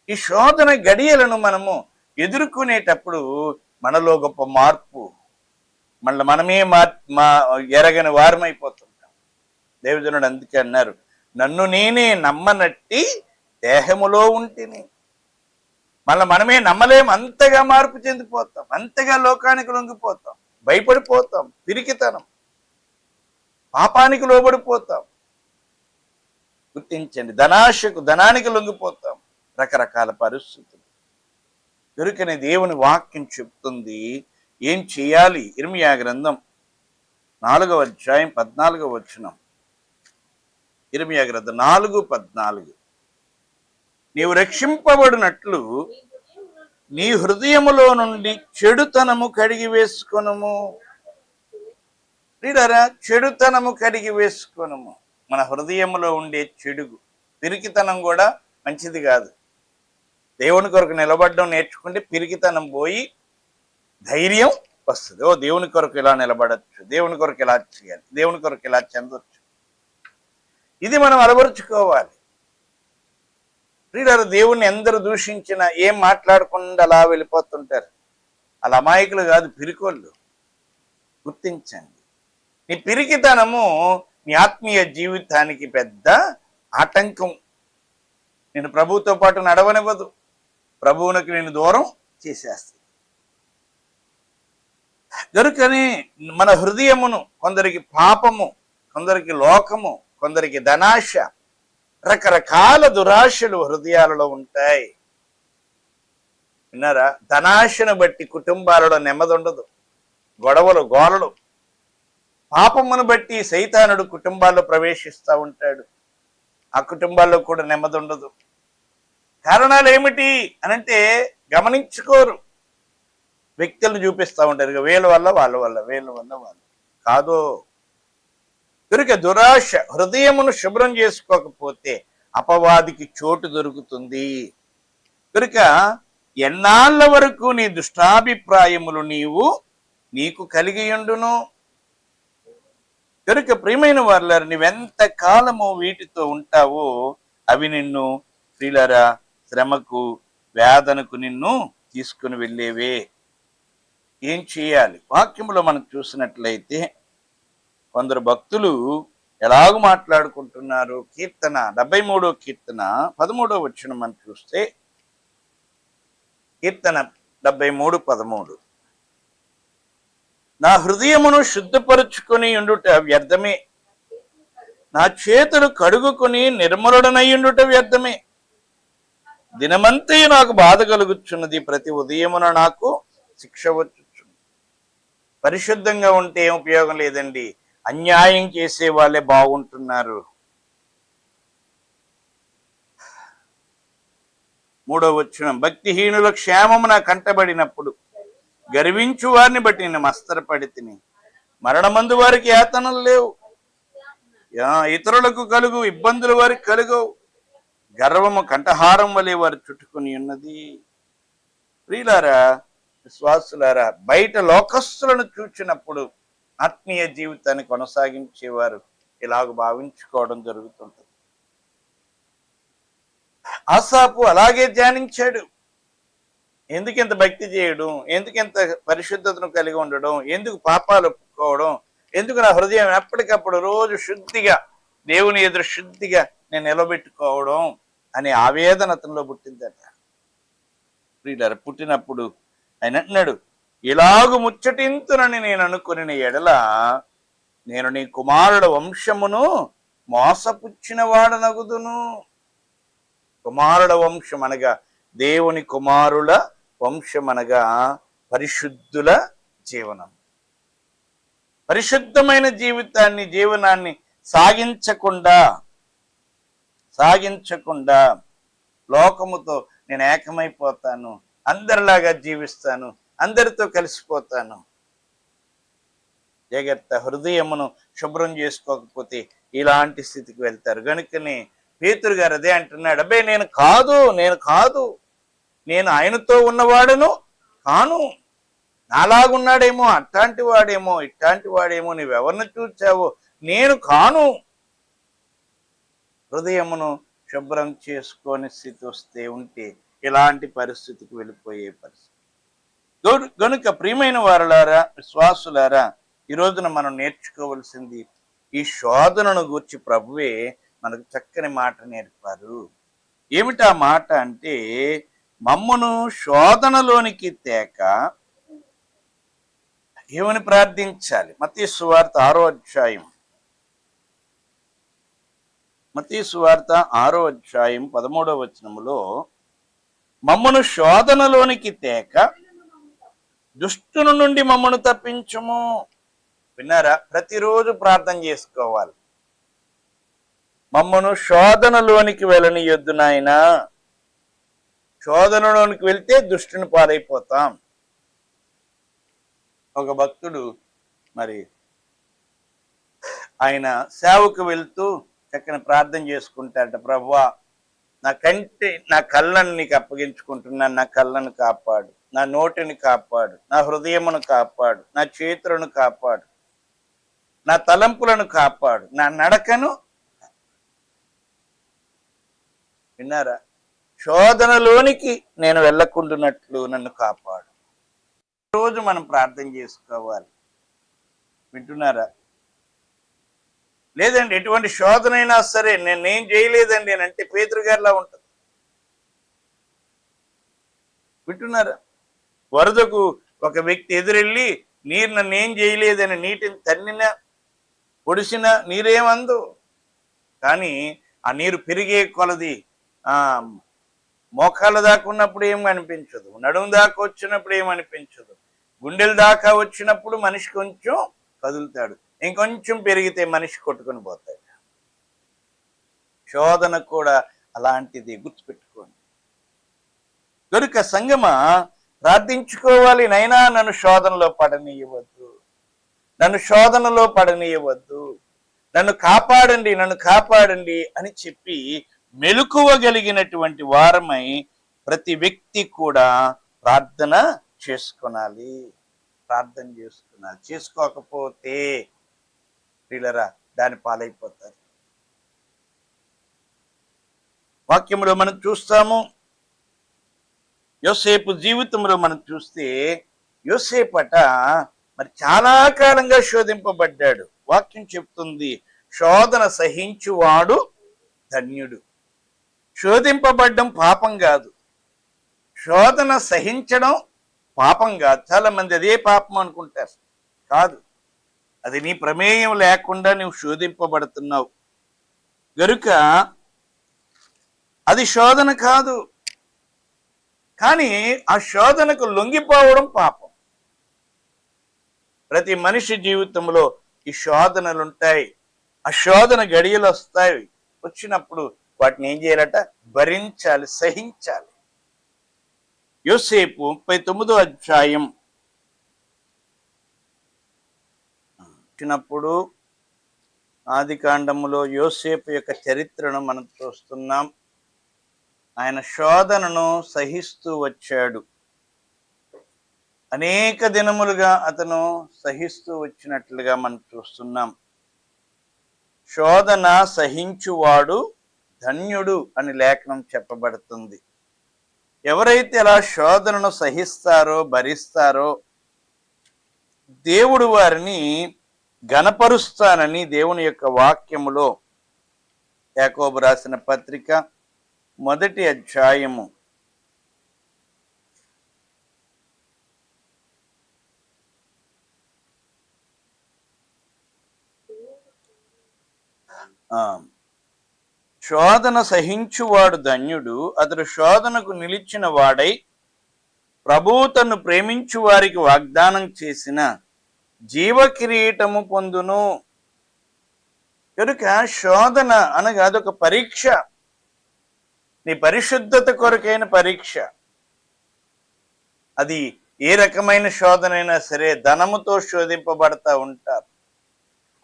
Speaker 3: ఈ శోధన గడియలను మనము ఎదుర్కొనేటప్పుడు మనలో గొప్ప మార్పు, మనమే ఎరగని వారమైపోతుంటాం. దేవజనుడు అందుకే అన్నారు, నన్ను నేనే నమ్మనట్టి దేహములో ఉంటిని. మనమే నమ్మలేం. అంతగా మార్పు చెందిపోతాం, అంతగా లోకానికి లొంగిపోతాం, భయపడిపోతాం, పిరికితనం, పాపానికి లోబడిపోతాం. గుర్తించండి, ధనానికి లొంగిపోతాం, రకరకాల పరిస్థితులు. దొరికని దేవుని వాక్యం చెప్తుంది ఏం చేయాలి. ఇర్మియా గ్రంథం 4వ అధ్యాయం 14వ వచనం. ఇర్మియా గ్రంథం 4:14. నీవు రక్షింపబడినట్లు నీ హృదయములో నుండి చెడుతనము కడిగి వేసుకొనుము. చెడుతనము కడిగి వేసుకొనుము. మన హృదయంలో ఉండే చెడుగు, పిరికితనం కూడా మంచిది కాదు. దేవుని కొరకు నిలబడడం నేర్చుకుంటే పిరికితనం పోయి ధైర్యం వస్తుంది. దేవుని కొరకు ఇలా నిలబడచ్చు, దేవుని కొరకు ఇలా చేయాలి, దేవుని కొరకు ఇలా చెందొచ్చు. ఇది మనం అలవరుచుకోవాలి. ప్రియులారా, దేవుణ్ణి ఎందరు దూషించినా ఏం మాట్లాడకుండా అలా వెళ్ళిపోతుంటారు. అలా అమాయకులు కాదు, పిరికోళ్ళు. గుర్తించండి, నీ పిరికితనము నీ ఆత్మీయ జీవితానికి పెద్ద ఆటంకం. నేను ప్రభువుతో పాటు నడవనివ్వదు, ప్రభువునికి నేను దూరం చేసేస్తుంది. దొరకని మన హృదయమును కొందరికి పాపము, కొందరికి లోకము, కొందరికి ధనాశ, రకరకాల దురాశలు హృదయాలలో ఉంటాయి. విన్నారా? ధనాశను బట్టి కుటుంబాలలో నెమ్మది ఉండదు, గొడవలు, గోలలు. పాపమును బట్టి సైతానుడు కుటుంబాల్లో ప్రవేశిస్తూ ఉంటాడు, ఆ కుటుంబాల్లో కూడా నెమ్మది ఉండదు. కారణాలు ఏమిటి అనంటే గమనించుకోరు. వ్యక్తులను చూపిస్తూ ఉంటారు, వీళ్ళ వల్ల వాళ్ళు కాదో. కనుక దురాశ హృదయమును శుభ్రం చేసుకోకపోతే అపవాదికి చోటు దొరుకుతుంది. కనుక ఎన్నాళ్ళ వరకు నీ దుష్టాభిప్రాయములు నీకు కలిగి ఉండును. కనుక ప్రియమైన వారులారా, నువ్వెంత కాలము వీటితో ఉంటావో అవి నిన్ను ప్రియులారా శ్రమకు, వేదనకు నిన్ను తీసుకుని వెళ్ళేవే. ఏం చేయాలి? వాక్యములో మనం చూసినట్లయితే కొందరు భక్తులు ఎలాగూ మాట్లాడుకుంటున్నారు. కీర్తన 73వ కీర్తన 13వ వచనం మనం చూస్తే, కీర్తన 73:13, నా హృదయమును శుద్ధపరుచుకొని ఉండుట వ్యర్థమే, నా చేతులు కడుగుకొని నిర్మలుడనయ్యుండుట వ్యర్థమే. దినమంతయు నాకు బాధ కలుగుచున్నది, ప్రతి ఉదయమున నాకు శిక్ష వచ్చుచున్నది. పరిశుద్ధంగా ఉంటే ఏం ఉపయోగం లేదండి, అన్యాయం చేసే వాళ్ళే బాగుంటున్నారు. 3వ వచనం, భక్తిహీనుల క్షేమము నా కంటబడినప్పుడు గర్వించు వారిని బట్టి నేను మస్తరపడి తిని, మరణమందు వారికి యాతనలు లేవు, ఇతరులకు కలుగు ఇబ్బందులు వారికి కలుగవు, గర్వము కంఠహారం వలె వారు చుట్టుకుని ఉన్నది. ప్రియులారా, విశ్వాసులారా, బయట లోకస్తులను చూచినప్పుడు ఆత్మీయ జీవితాన్ని కొనసాగించేవారు ఇలాగ భావించుకోవడం జరుగుతుంటుంది. ఆసాపు అలాగే ధ్యానించాడు. ఎందుకు ఇంత భక్తి చేయడం, ఎందుకు ఇంత పరిశుద్ధతను కలిగి ఉండడం, ఎందుకు పాపాలు ఒప్పుకోవడం, ఎందుకు నా హృదయం ఎప్పటికప్పుడు రోజు శుద్ధిగా దేవుని ఎదురు శుద్ధిగా నేను నిలబెట్టుకోవడం అనే ఆవేదన అతనిలో పుట్టిందట. ప్రియులారా, పుట్టినప్పుడు ఆయన అంటున్నాడు, ఇలాగు ముచ్చటింతునని నేను అనుకుని ఎడల నేను నీ కుమారుల వంశమును మోసపుచ్చిన వాడనగుదును. కుమారుల వంశం అనగా దేవుని కుమారుల వంశం అనగా పరిశుద్ధుల జీవనం. పరిశుద్ధమైన జీవనాన్ని సాగించకుండా లోకముతో నేను ఏకమైపోతాను, అందరిలాగా జీవిస్తాను, అందరితో కలిసిపోతాను. జాగ్రత్త, హృదయమును శుభ్రం చేసుకోకపోతే ఇలాంటి స్థితికి వెళ్తారు. కనుకనే పేతురు గారు అదే అంటున్నాడు, అబ్బే నేను కాదు, నేను ఆయనతో ఉన్నవాడును కాను, నాలాగున్నాడేమో, అట్లాంటి వాడేమో, ఇట్లాంటి వాడేమో, నువ్వెవరిని చూచావో, నేను కాను. హృదయమును శుభ్రం చేసుకొని స్థితి వస్తే ఉంటే ఇలాంటి పరిస్థితికి వెళ్ళిపోయే పరిస్థితి. గనుక ప్రియమైన వారులారా, విశ్వాసులారా, ఈ రోజున మనం నేర్చుకోవలసింది, ఈ శోధనను గూర్చి ప్రభువే మనకు చక్కని మాట నేర్పారు. ఏమిటా మాట అంటే, మమ్మును శోధనలోనికి తేక ఏమని ప్రార్థించాలి? మత్తయి సువార్త 6వ అధ్యాయం 13వ వచనములో, మమ్మను శోధనలోనికి తేక దుష్టుని నుండి మమ్మను తప్పించుము. విన్నారా? ప్రతిరోజు ప్రార్థన చేసుకోవాలి. మమ్మను శోధనలోనికి వెళ్ళనియొద్దు నాయనా. శోధనలోనికి వెళ్తే దుష్టుని పాలైపోతాం. ఒక భక్తుడు మరి ఆయన సేవకు వెళ్తూ చక్కని ప్రార్థన చేసుకుంటారట, ప్రభువా నా కళ్ళను నీకు అప్పగించుకుంటున్నాను, నా కళ్ళను కాపాడు, నా నోటిని కాపాడు, నా హృదయమును కాపాడు, నా చేతులను కాపాడు, నా తలంపులను కాపాడు, నా నడకను. విన్నారా? శోధనలోనికి నేను వెళ్ళకుండానట్లు నన్ను కాపాడు. రోజు మనం ప్రార్థన చేసుకోవాలి. వింటున్నారా? లేదండి, ఎటువంటి శోధన అయినా సరే నేనేం చేయలేదండి అని అంటే పేతురు గారిలా ఉంటుంది. వింటున్నారా? వరదకు ఒక వ్యక్తి ఎదురెళ్ళి నీరు నన్నేం చేయలేదని నీటిని తన్నినా పొడిసినా నీరేమందు. కానీ ఆ నీరు పెరిగే కొలది మోకాళ్ళ దాకా ఉన్నప్పుడు ఏం అనిపించదు, నడుము దాకా వచ్చినప్పుడు ఏం అనిపించదు, గుండెల దాకా వచ్చినప్పుడు మనిషి కొంచెం కదులుతాడు, ఇంకొంచెం పెరిగితే మనిషి కొట్టుకొని పోతాడు. శోధన కూడా అలాంటిది, గుర్తుపెట్టుకోండి. కనుక సంగమా ప్రార్థించుకోవాలి, నైనా నన్ను శోధనలో పడనీయవద్దు, నన్ను కాపాడండి అని చెప్పి మెలకువగలిగినటువంటి వారమై ప్రతి వ్యక్తి కూడా ప్రార్థన చేసుకోవాలి. చేసుకోకపోతే పిల్లరా దాని పాలైపోతారు. వాక్యంలో మనం చూస్తాము, యోసేపు జీవితంలో మనం చూస్తే యోసేపట మరి చాలా కాలంగా శోధింపబడ్డాడు. వాక్యం చెప్తుంది, శోధన సహించువాడు ధన్యుడు. శోధింపబడ్డం పాపం కాదు, శోధన సహించడం పాపం కాదు. చాలా మంది అదే పాపం అనుకుంటారు. కాదు, అది నీ ప్రమేయం లేకుండా నువ్వు శోధింపబడుతున్నావు గనుక అది శోధన కాదు. కానీ ఆ శోధనకు లొంగిపోవడం పాపం. ప్రతి మనిషి జీవితంలో ఈ శోధనలు ఉంటాయి, ఆ శోధన గడియలు వస్తాయి. వచ్చినప్పుడు వాటిని ఏం చేయాలట? భరించాలి, సహించాలి. యోసేపు 39వ అధ్యాయం వచ్చినప్పుడు ఆదికాండములో యోసేపు యొక్క చరిత్రను మనం చూస్తున్నాం. ఆయన శోధనను సహిస్తూ వచ్చాడు. అనేక దినములుగా అతను సహిస్తూ వచ్చినట్లుగా మనం చూస్తున్నాం. శోధన సహించువాడు ధన్యుడు అని లేఖనం చెప్పబడుతుంది. ఎవరైతే అలా శోధనను సహిస్తారో భరిస్తారో దేవుడు వారిని ఘనపరుస్తానని దేవుని యొక్క వాక్యములో యాకోబు రాసిన పత్రిక 1వ అధ్యాయము 1 శోధన సహించువాడు ధన్యుడు, అతడు శోధనకు నిలిచిన వాడై ప్రభువు తన్ను ప్రేమించు వారికి వాగ్దానం చేసిన జీవ కిరీటము పొందును. కనుక శోధన అనగా అదొక పరీక్ష, నీ పరిశుద్ధత కొరకైన పరీక్ష. అది ఏ రకమైన శోధనైనా సరే, ధనముతో శోధింపబడతా ఉంటారు,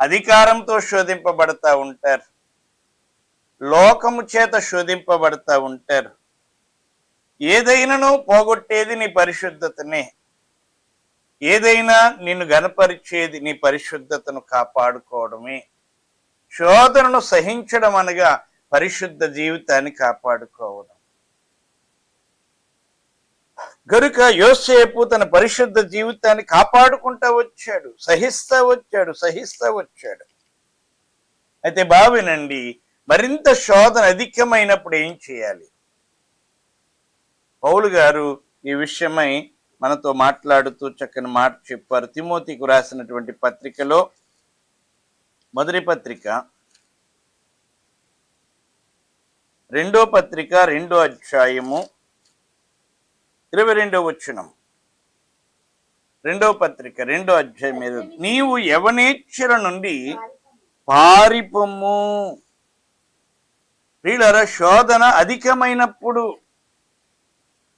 Speaker 3: అధికారంతో శోధింపబడతా ఉంటారు, లోకము చేత శోధింపబడతా ఉంటారు. ఏదైనాను పోగొట్టేది నీ పరిశుద్ధతనే, ఏదైనా నిన్ను గనపరిచేది నీ పరిశుద్ధతను కాపాడుకోవడమే. శోధనను సహించడం అనగా పరిశుద్ధ జీవితాన్ని కాపాడుకోవడం. గనుక యోసేపు తన పరిశుద్ధ జీవితాన్ని కాపాడుకుంటా వచ్చాడు, సహిస్తా వచ్చాడు. అయితే బావినండి, మరింత శోధన అధికమైనప్పుడు ఏం చేయాలి? పౌలు గారు ఈ విషయమై మనతో మాట్లాడుతూ చక్కని మాట చెప్పారు. తిమోతికు రాసినటువంటి పత్రికలో, మొదటి పత్రిక 2వ పత్రిక 2వ అధ్యాయము 22వ వచనం. 2వ పత్రిక 2వ అధ్యాయం మీద, నీవు యవనేచ్ఛల నుండి పారిపొమ్ము. ప్రియులారా, శోధన అధికమైనప్పుడు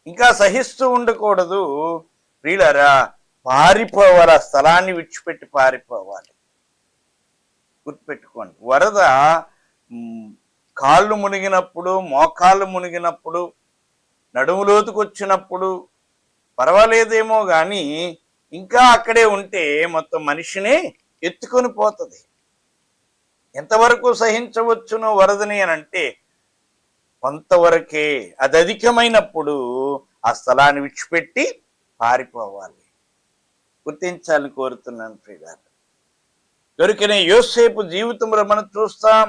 Speaker 3: ఇంకా సహిస్తూ ఉండకూడదు. ప్రియులారా, పారిపోవాలి, ఆ స్థలాన్ని విడిచిపెట్టి పారిపోవాలి. గుర్తుపెట్టుకోండి, వరద కాళ్ళు మునిగినప్పుడు, మోకాళ్ళు మునిగినప్పుడు, నడుము లోతుకు వచ్చినప్పుడు పర్వాలేదేమో కానీ ఇంకా అక్కడే ఉంటే మొత్తం మనిషిని ఎత్తుకొని పోతుంది. ఎంతవరకు సహించవచ్చును వరదని అని అంటే కొంతవరకే. అది అధికమైనప్పుడు ఆ స్థలాన్ని విడిచిపెట్టి పారిపోవాలి. గుర్తించాలని కోరుతున్నాను ప్రియులారా. దొరికిన యోసేపు జీవితంలో మనం చూస్తాం.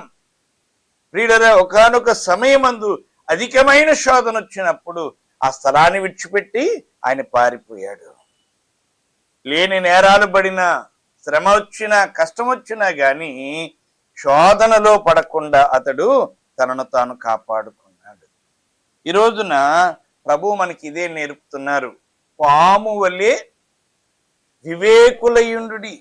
Speaker 3: ప్రియులారా, ఒకానొక సమయమందు అధికమైన శోధన వచ్చినప్పుడు ఆ స్థలాన్ని విడిచిపెట్టి ఆయన పారిపోయాడు. లేని నేరాలు పడినా, శ్రమ వచ్చినా, కష్టం వచ్చినా గాని శోధనలో పడకుండా అతడు తనను తాను కాపాడుకున్నాడు. ఈ రోజున ప్రభు మనకి ఇదే నేర్పుతున్నారు. పాము వలె వివేకులయుండుడి.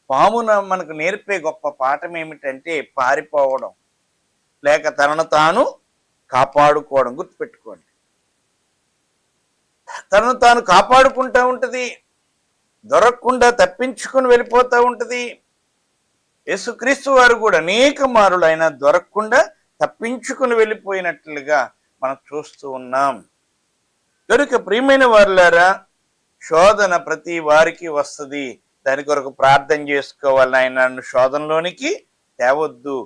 Speaker 3: పామున మనకు నేర్పే గొప్ప పాఠం ఏమిటంటే పారిపోవడం, లేక తనను తాను కాపాడుకోవడం. గుర్తుపెట్టుకోండి, తనను తాను కాపాడుకుంటా ఉంటది, దొరకకుండా తప్పించుకుని వెళ్ళిపోతూ ఉంటది. యేసుక్రీస్తు వారు కూడా అనేక మారులు ఆయన దొరకకుండా తప్పించుకుని వెళ్ళిపోయినట్లుగా మనం చూస్తూ ఉన్నాం. కనుక ప్రియమైన వారులారా, శోధన ప్రతి వారికి వస్తుంది. దాని కొరకు ప్రార్థన చేసుకోవాలి. ఆయన నన్ను శోధనలోనికి తేవద్దు,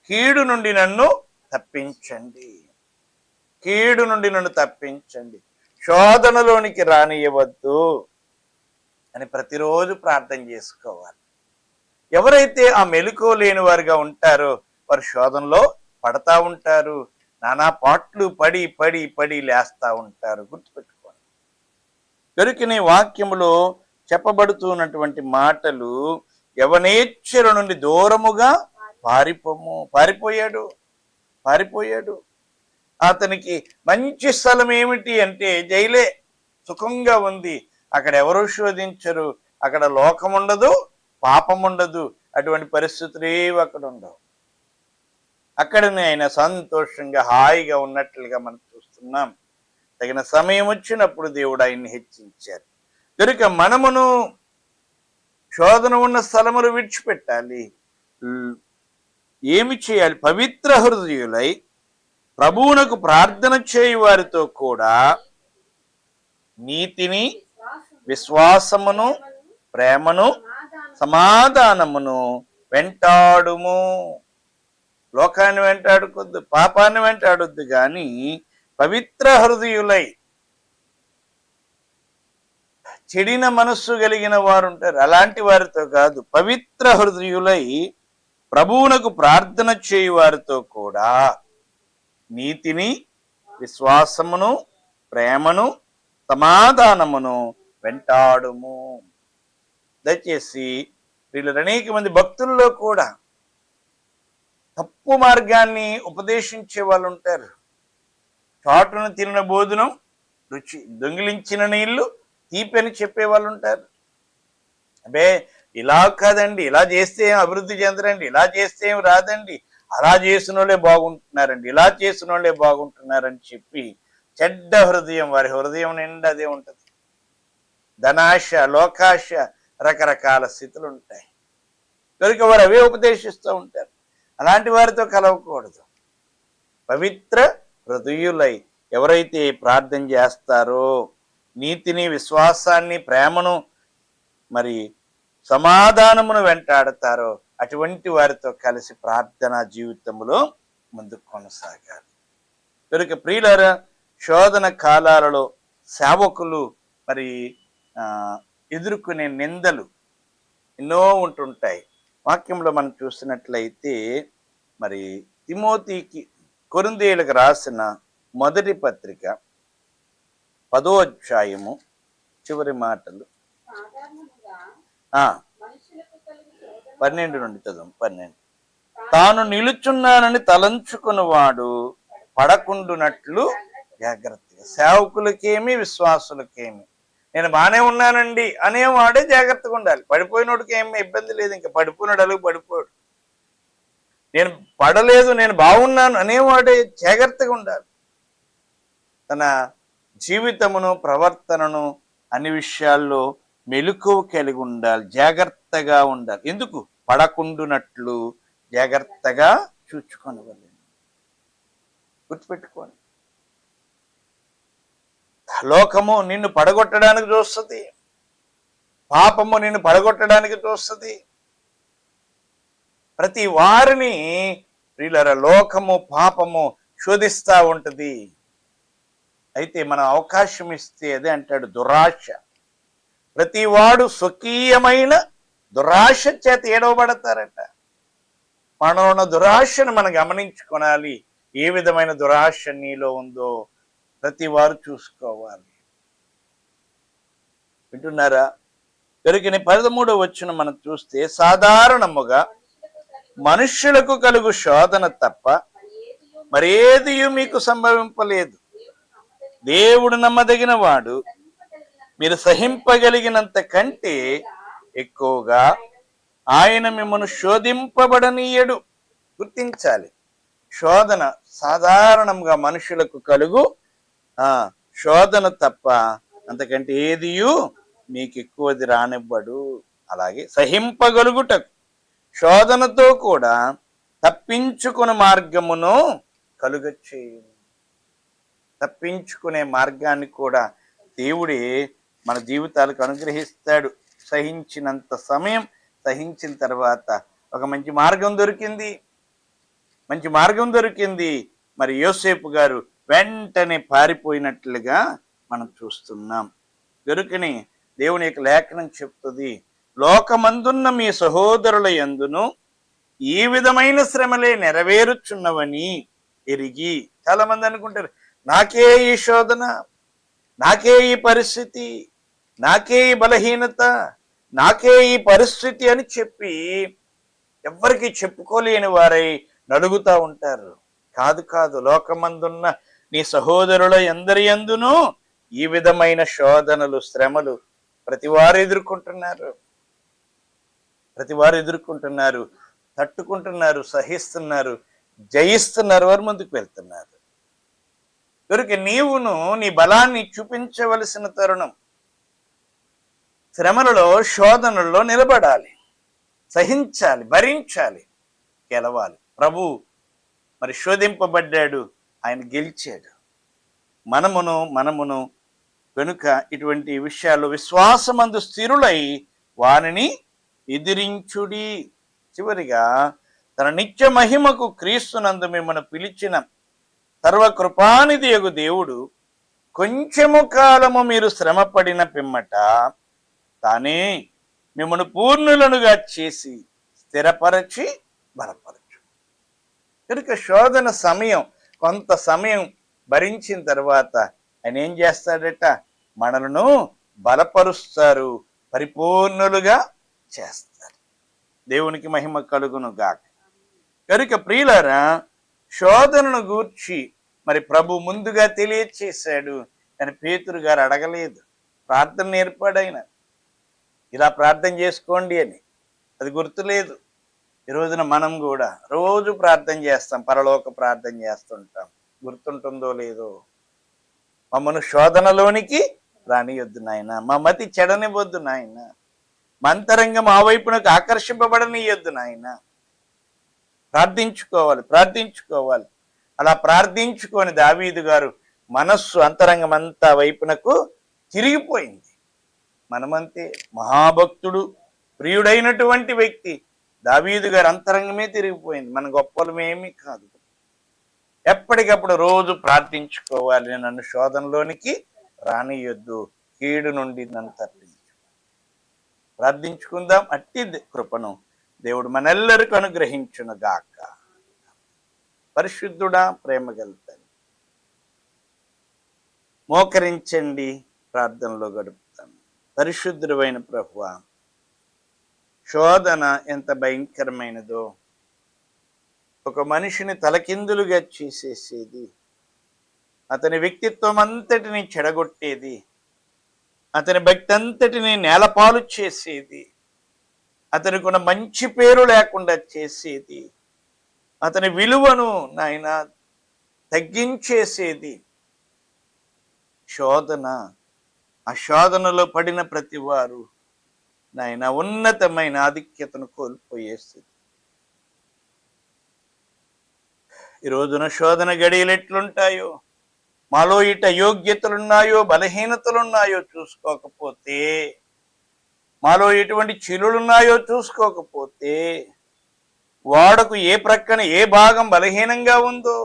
Speaker 3: కీడు నుండి నన్ను తప్పించండి, కీడు నుండి నన్ను తప్పించండి, శోధనలోనికి రానియవద్దు అని ప్రతిరోజు ప్రార్థన చేసుకోవాలి. ఎవరైతే ఆ మెలకువ లేని వారుగా ఉంటారో వారు శోధనలో పడతా ఉంటారు, నానా పాట్లు పడి పడి పడి లేస్తా ఉంటారు. గుర్తుపెట్టుకోండి. దొరికిన వాక్యములో చెప్పబడుతున్నటువంటి మాటలు, యవనేచ్ఛల నుండి దూరముగా పారిపోము. పారిపోయాడు. అతనికి మంచి స్థలం ఏమిటి అంటే జైలే. సుఖంగా ఉంది, అక్కడ ఎవరు శోధించరు, అక్కడ లోకం ఉండదు, పాపం ఉండదు, అటువంటి పరిస్థితులు ఏవి అక్కడ ఉండవు. అక్కడనే ఆయన సంతోషంగా హాయిగా ఉన్నట్లుగా మనం చూస్తున్నాం. తగిన సమయం వచ్చినప్పుడు దేవుడు ఆయన్ని హెచ్చించారు. కనుక మనమును శోధన ఉన్న స్థలములు విడిచిపెట్టాలి. ఏమి చేయాలి? పవిత్ర హృదయులై ప్రభువునకు ప్రార్థన చేయు వారితో కూడా నీతిని, విశ్వాసమును, ప్రేమను, సమాధానమును వెంటాడుము. లోకాన్ని వెంటాడుకొద్దు, పాపాన్ని వెంటాడొద్దు, కానీ పవిత్ర హృదయులై, చెడిన మనస్సు కలిగిన వారు ఉంటారు, అలాంటి వారితో కాదు, పవిత్ర హృదయులై ప్రభువునకు ప్రార్థన చేయు వారితో కూడా నీతిని, విశ్వాసమును, ప్రేమను, సమాధానమును వెంటాడుము. దయచేసి వీళ్ళు అనేక మంది భక్తుల్లో కూడా తప్పు మార్గాన్ని ఉపదేశించే వాళ్ళు ఉంటారు. చాటును తినిన భోజనం రుచి, దొంగిలించిన నీళ్లు తీపి అని చెప్పే వాళ్ళు ఉంటారు. అబే ఇలా కాదండి, ఇలా చేస్తే ఏం అభివృద్ధి చెందరండి, ఇలా చేస్తే ఏం రాదండి, అలా చేసిన వాళ్ళే బాగుంటున్నారండి, ఇలా చేసిన వాళ్ళే బాగుంటున్నారని చెప్పి చెడ్డ హృదయం, వారి హృదయం నిండా అదే ఉంటుంది. ధనాశ, లోకాశ, రకరకాల స్థితులు ఉంటాయి. కనుక వారు అవే ఉపదేశిస్తూ ఉంటారు. అలాంటి వారితో కలవకూడదు. పవిత్ర హృదయులై ఎవరైతే ప్రార్థన చేస్తారో, నీతిని, విశ్వాసాన్ని, ప్రేమను, మరి సమాధానమును వెంటాడతారో అటువంటి వారితో కలిసి ప్రార్థనా జీవితంలో ముందుకు కొనసాగాలి. కనుక ప్రియులారా, శోధన కాలాలలో సేవకులు మరి ఎదుర్కొనే నిందలు ఎన్నో ఉంటుంటాయి. వాక్యంలో మనం చూసినట్లయితే మరి తిమోతికి, కొరింథీయులకు రాసిన మొదటి పత్రిక 10వ అధ్యాయము చివరి మాటలు 12 నుండి చదువు. 12. తాను నిలుచున్నానని తలంచుకున్నవాడు పడకుండునట్లు జాగ్రత్తగా. సేవకులకేమి, విశ్వాసులకేమి, నేను బాగానే ఉన్నానండి అనేవాడే జాగ్రత్తగా ఉండాలి. పడిపోయినోడికి ఏమి ఇబ్బంది లేదు, ఇంకా పడిపోయినాడు అలుగు పడిపోయాడు. నేను పడలేదు, నేను బాగున్నాను అనేవాడే జాగ్రత్తగా ఉండాలి. తన జీవితమును, ప్రవర్తనను అన్ని విషయాల్లో మెలకువ కలిగి ఉండాలి, జాగ్రత్తగా ఉండాలి. ఎందుకు? పడకుండునట్లు జాగ్రత్తగా చూచుకొనవలెను. గుర్తుపెట్టుకోండి, లోకము నిన్ను పడగొట్టడానికి చూస్తుంది, పాపము నిన్ను పడగొట్టడానికి చూస్తుంది. ప్రతి వారిని ప్రియులారా లోకము, పాపము శోధిస్తూ ఉంటుంది. అయితే మనం అవకాశం ఇస్తే అదే అంటాడు దురాశ. ప్రతి వాడు స్వకీయమైన దురాశ చేత ఏడవబడతారట. మనలో ఉన్న దురాశను మనం గమనించుకోవాలి. ఏ విధమైన దురాశ నీలో ఉందో ప్రతి వారు చూసుకోవాలి. వింటున్నారా? దొరికిన 13వ వచనం మనం చూస్తే, సాధారణముగా మనుష్యులకు కలుగు శోధన తప్ప మరేది మీకు సంభవింపలేదు. దేవుడు నమ్మదగిన వాడు, మీరు సహింపగలిగినంత కంటే ఎక్కువగా ఆయన మిమ్మల్ని శోధింపబడనీయడు. గుర్తించాలి, శోధన సాధారణంగా మనుషులకు కలుగు శోధన తప్ప అంతకంటే ఏదియు మీకు ఎక్కువది రానివ్వడు. అలాగే సహింపగలుగుటకు శోధనతో కూడా తప్పించుకునే మార్గమును కలుగచేయు. తప్పించుకునే మార్గాన్ని కూడా దేవుడే మన జీవితాలకు అనుగ్రహిస్తాడు. సహించినంత సమయం సహించిన తర్వాత ఒక మంచి మార్గం దొరికింది, మంచి మార్గం దొరికింది. మరి యోసేపు గారు వెంటనే పారిపోయినట్లుగా మనం చూస్తున్నాం. దొరికిని దేవుని యొక్క లేఖనం చెప్తుంది, లోకమందున్న మీ సహోదరుల యందును ఈ విధమైన శ్రమలే నెరవేరుచున్నవని ఎరిగి. చాలా మంది అనుకుంటారు, నాకే ఈ శోధన, నాకే ఈ పరిస్థితి, నాకే ఈ బలహీనత, నాకే ఈ పరిస్థితి అని చెప్పి ఎవ్వరికి చెప్పుకోలేని వారై నలుగుతూ ఉంటారు. కాదు కాదు, లోకమందున్న నీ సహోదరుల ఎందరి యందును ఈ విధమైన శోధనలు, శ్రమలు ప్రతివారు ఎదుర్కొంటున్నారు. ప్రతివారు ఎదుర్కొంటున్నారు, తట్టుకుంటున్నారు, సహిస్తున్నారు, జయిస్తున్నారు, వారు ముందుకు వెళ్తున్నారు. కనుక నీవును నీ బలాన్ని చూపించవలసిన తరుణం. శ్రమలలో, శోధనల్లో నిలబడాలి, సహించాలి, భరించాలి, గెలవాలి. ప్రభు మరి శోధింపబడ్డాడు, ఆయన గెలిచాడు. మనమును కనుక ఇటువంటి విషయాల్లో విశ్వాసమందు స్థిరులై వారిని ఎదిరించుడి. చివరిగా తన నిత్య మహిమకు క్రీస్తునందు మిమ్మల్ని పిలిచిన సర్వకృపానిధియగు దేవుడు కొంచెము కాలము మీరు శ్రమపడిన పిమ్మట తానే మిమ్మల్ని పూర్ణులనుగా చేసి స్థిరపరచి బలపరచు. కనుక శోధన సమయం, కొంత సమయం భరించిన తర్వాత ఆయన ఏం చేస్తాడట? మనలను బలపరుస్తారు, పరిపూర్ణులుగా చేస్తారు. దేవునికి మహిమ కలుగును గాక. కనుక ప్రియులారా, శోధనను గూర్చి మరి ప్రభు ముందుగా తెలియచేశాడు. కానీ పేతురు గారు అడగలేదు, ప్రార్థన నేర్పాడైన ఇలా ప్రార్థన చేసుకోండి అని, అది గుర్తులేదు. ఈ రోజున మనం కూడా రోజు ప్రార్థన చేస్తాం, పరలోక ప్రార్థన చేస్తుంటాం. గుర్తుంటుందో లేదో? మమ్మను శోధనలోనికి రానియొద్దు నాయన, మా మతి చెడనివ్వద్దు నాయన, మా అంతరంగం ఆ వైపునకు ఆకర్షింపబడనియొద్దు నాయన. ప్రార్థించుకోవాలి. అలా ప్రార్థించుకొని దావీదు గారు మనస్సు అంతరంగం అంతా వైపునకు తిరిగిపోయింది. మనమంతే, మహాభక్తుడు, ప్రియుడైనటువంటి వ్యక్తి దావీదు గారు అంతరంగమే తిరిగిపోయింది. మన గొప్పలమేమీ కాదు. ఎప్పటికప్పుడు రోజు ప్రార్థించుకోవాలి, నన్ను శోధనలోనికి రానియొద్దు, కీడు నుండి నన్ను తప్పించు. ప్రార్థించుకుందాం. అట్టి కృపను దేవుడు మనెల్లరికీ అనుగ్రహించును గాక. పరిశుద్ధుడా, ప్రేమ గలుగుతాను, మోకరించండి, ప్రార్థనలో గడుపుతాను. పరిశుద్ధుడైన ప్రభువా, శోధన ఎంత భయంకరమైనదో, ఒక మనిషిని తలకిందులుగా చేసేసేది, అతని వ్యక్తిత్వం అంతటిని చెడగొట్టేది, అతని భక్తి అంతటిని నేలపాలు చేసేది, అతనికి ఉన్న మంచి పేరు లేకుండా చేసేది, అతని విలువను నాయన తగ్గించేసేది శోధన. ఆ శోధనలో పడిన ప్రతి వారు నాయన ఉన్నతమైన ఆధిక్యతను కోల్పోయేస్తుంది. ఈ రోజున శోధన గడియలు ఎట్లుంటాయో, మాలో ఇట యోగ్యతలున్నాయో బలహీనతలున్నాయో చూసుకోకపోతే, మాలో ఎటువంటి చిలులున్నాయో చూసుకోకపోతే, వాడకు ఏ ప్రక్కన ఏ భాగం బలహీనంగా ఉందో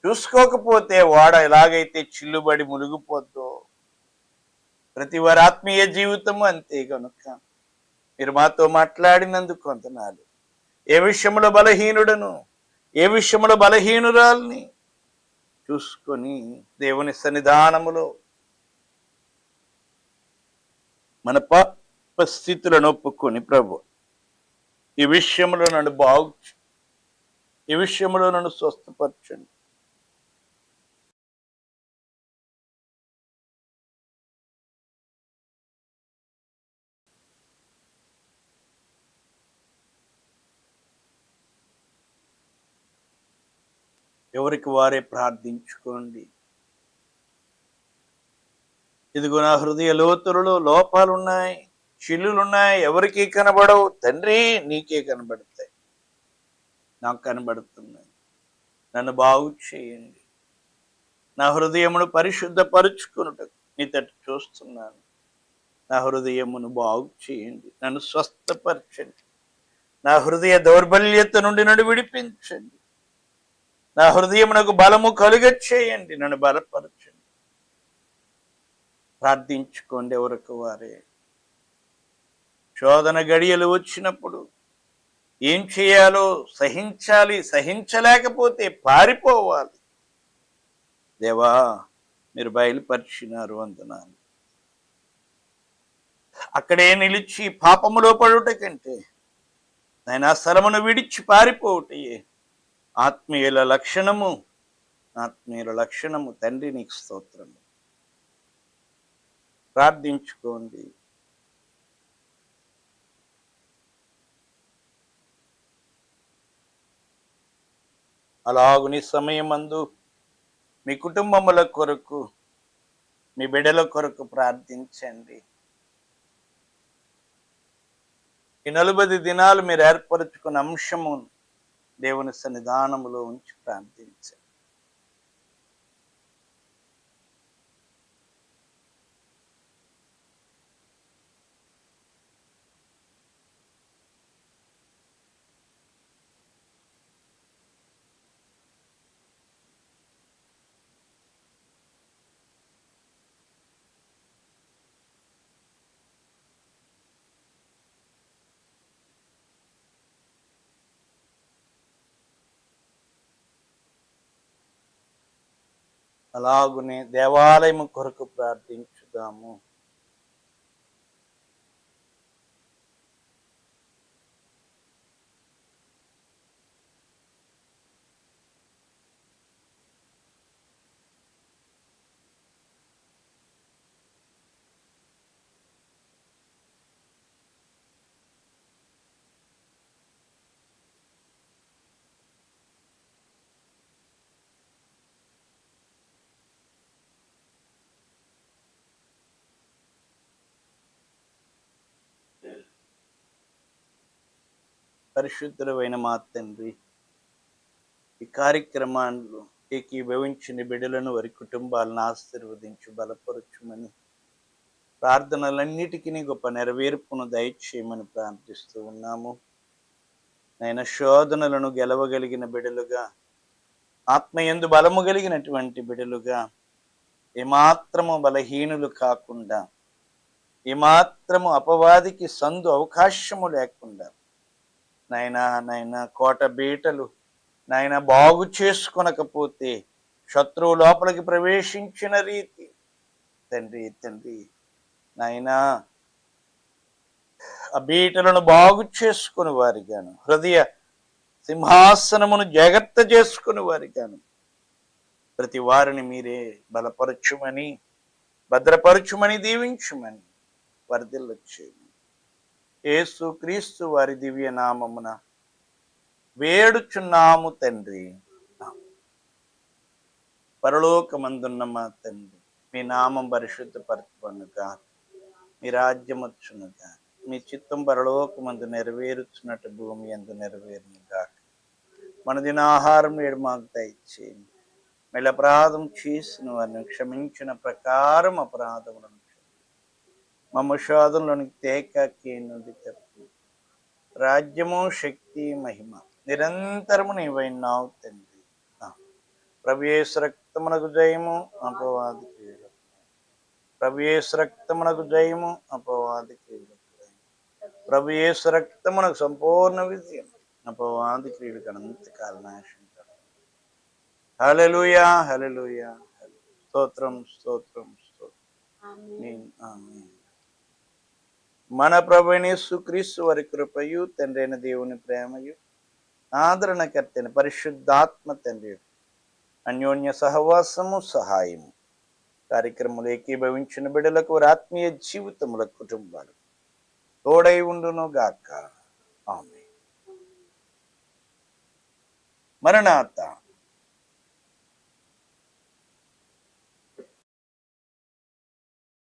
Speaker 3: చూసుకోకపోతే, వాడ ఎలాగైతే చిల్లుబడి మునిగిపోద్దో, ప్రతి వారి ఆత్మీయ జీవితము అంతే. కనుక మీరు మాతో మాట్లాడినందుకు వందనాలు. ఏ విషయంలో బలహీనుడను, ఏ విషయంలో బలహీనురాల్ని చూసుకొని దేవుని సన్నిధానములో మన పాప స్థితులను ఒప్పుకొని, ప్రభు ఈ విషయంలో నన్ను ఈ విషయంలో నన్ను స్వస్థపరచండి. ఎవరికి వారే ప్రార్థించుకోండి. ఇదిగో నా హృదయ లోతులలో లోపాలున్నాయి, చిల్లులున్నాయి, ఎవరికి కనబడవు తండ్రి, నీకే కనబడతాయి, నాకు కనబడుతున్నాయి. నన్ను బాగు చేయండి. నా హృదయమును పరిశుద్ధపరుచుకున్నట్టు నీ తట్టు చూస్తున్నాను. నా హృదయమును బాగు చేయండి, నన్ను స్వస్థపరచండి. నా హృదయ దౌర్బల్యత నుండి నన్ను విడిపించండి. నా హృదయమునకు బలము కలుగచేయండి, నన్ను బలపరచండి. ప్రార్థించుకోండి ఎవరికి వారే. శోధన గడియలు వచ్చినప్పుడు ఏం చేయాలో సహించాలి, సహించలేకపోతే పారిపోవాలి. దేవా, మీరు బయలుపరిచినారు, వందనాలు. అక్కడే నిలిచి పాపములో పడుట కంటే ఆయన స్థలమును విడిచి పారిపోవటయే ఆత్మీయుల లక్షణము. తండ్రి, నీకు స్తోత్రము. ప్రార్థించుకోండి. అలాగుని సమయమందు మీ కుటుంబముల కొరకు, మీ బిడ్డల కొరకు ప్రార్థించండి. ఈ 40 దినాలు మీరు ఏర్పరచుకున్న అంశము దేవుని సన్నిధానములో ఉంచి ప్రార్థించండి. అలాగునే దేవాలయము కొరకు ప్రార్థించుదాము. పరిశుద్ధులైన మా తండ్రి, ఈ కార్యక్రమాల్లో ఏకీభవించిన బిడ్డలను వారి కుటుంబాలను ఆశీర్వదించి బలపరచుమని, ప్రార్థనలన్నిటికీ గొప్ప నెరవేర్పును దయచేయమని ప్రార్థిస్తూ ఉన్నాము. నైనా శోధనలను గెలవగలిగిన బిడ్డలుగా, ఆత్మయందు బలము కలిగినటువంటి బిడ్డలుగా, ఏమాత్రము బలహీనులు కాకుండా, ఏమాత్రము అపవాదికి సందు అవకాశము లేకుండా, నాయనా కోట బీటలు నాయన బాగు చేసుకొనకపోతే శత్రువు లోపలికి ప్రవేశించిన రీతి తండ్రి నాయనా ఆ బీటలను బాగు చేసుకుని వారిగాను, హృదయ సింహాసనమును జాగ్రత్త చేసుకుని వారిగాను ప్రతి వారిని మీరే బలపరచుమని, భద్రపరచుమని, దీవించుమని వర్ధిల్లచేయమని యేసు క్రీస్తు వారి దివ్య నామమున వేడుచున్నాము తండ్రి. పరలోకమందున్న మా తండ్రి, మీ నామం పరిశుద్ధపరచుకొనుగా, మీ రాజ్యం వచ్చునుగా, మీ చిత్తం పరలోకమందు నెరవేరుచున్నట్టు భూమి యందు నెరవేరునుగా. మన దినాహారం నేడు మాకు దయచేయండి. మెల్ల అపరాధం చేసిన వారిని క్షమించిన ప్రకారం అపరాధములను మమ్మ శోధనలోనికి తేకాకి నుండి తప్పు. రాజ్యము, శక్తి, మహిమ నిరంతరము నీవైనావు తండ్రి. ప్రభు యేసు రక్తమునకు జయము, అపవాది క్రియలకు. ప్రభు యేసు రక్తమునకు జయము, అపవాది క్రియలకు. ప్రభు యేసు రక్తమునకు సంపూర్ణ విజయం, అపవాది క్రియలకు అనంతకాల నాశనం. హల్లెలూయా, హల్లెలూయా, స్తోత్రం, స్తోత్రం, స్తోత్రం. ఆమేన్. మన ప్రభువైన యేసుక్రీస్తు వారి కృపయు, తండ్రి అయిన దేవుని ప్రేమయు, ఆదరణకర్తైన పరిశుద్ధాత్మ తండ్రి అన్యోన్య సహవాసము, సహాయము కార్యక్రమంలో ఏకీభవించిన బిడ్డలకు వారి ఆత్మీయ జీవితముల కుటుంబాలు తోడై ఉండును గాక. ఆమేన్. మరణాత.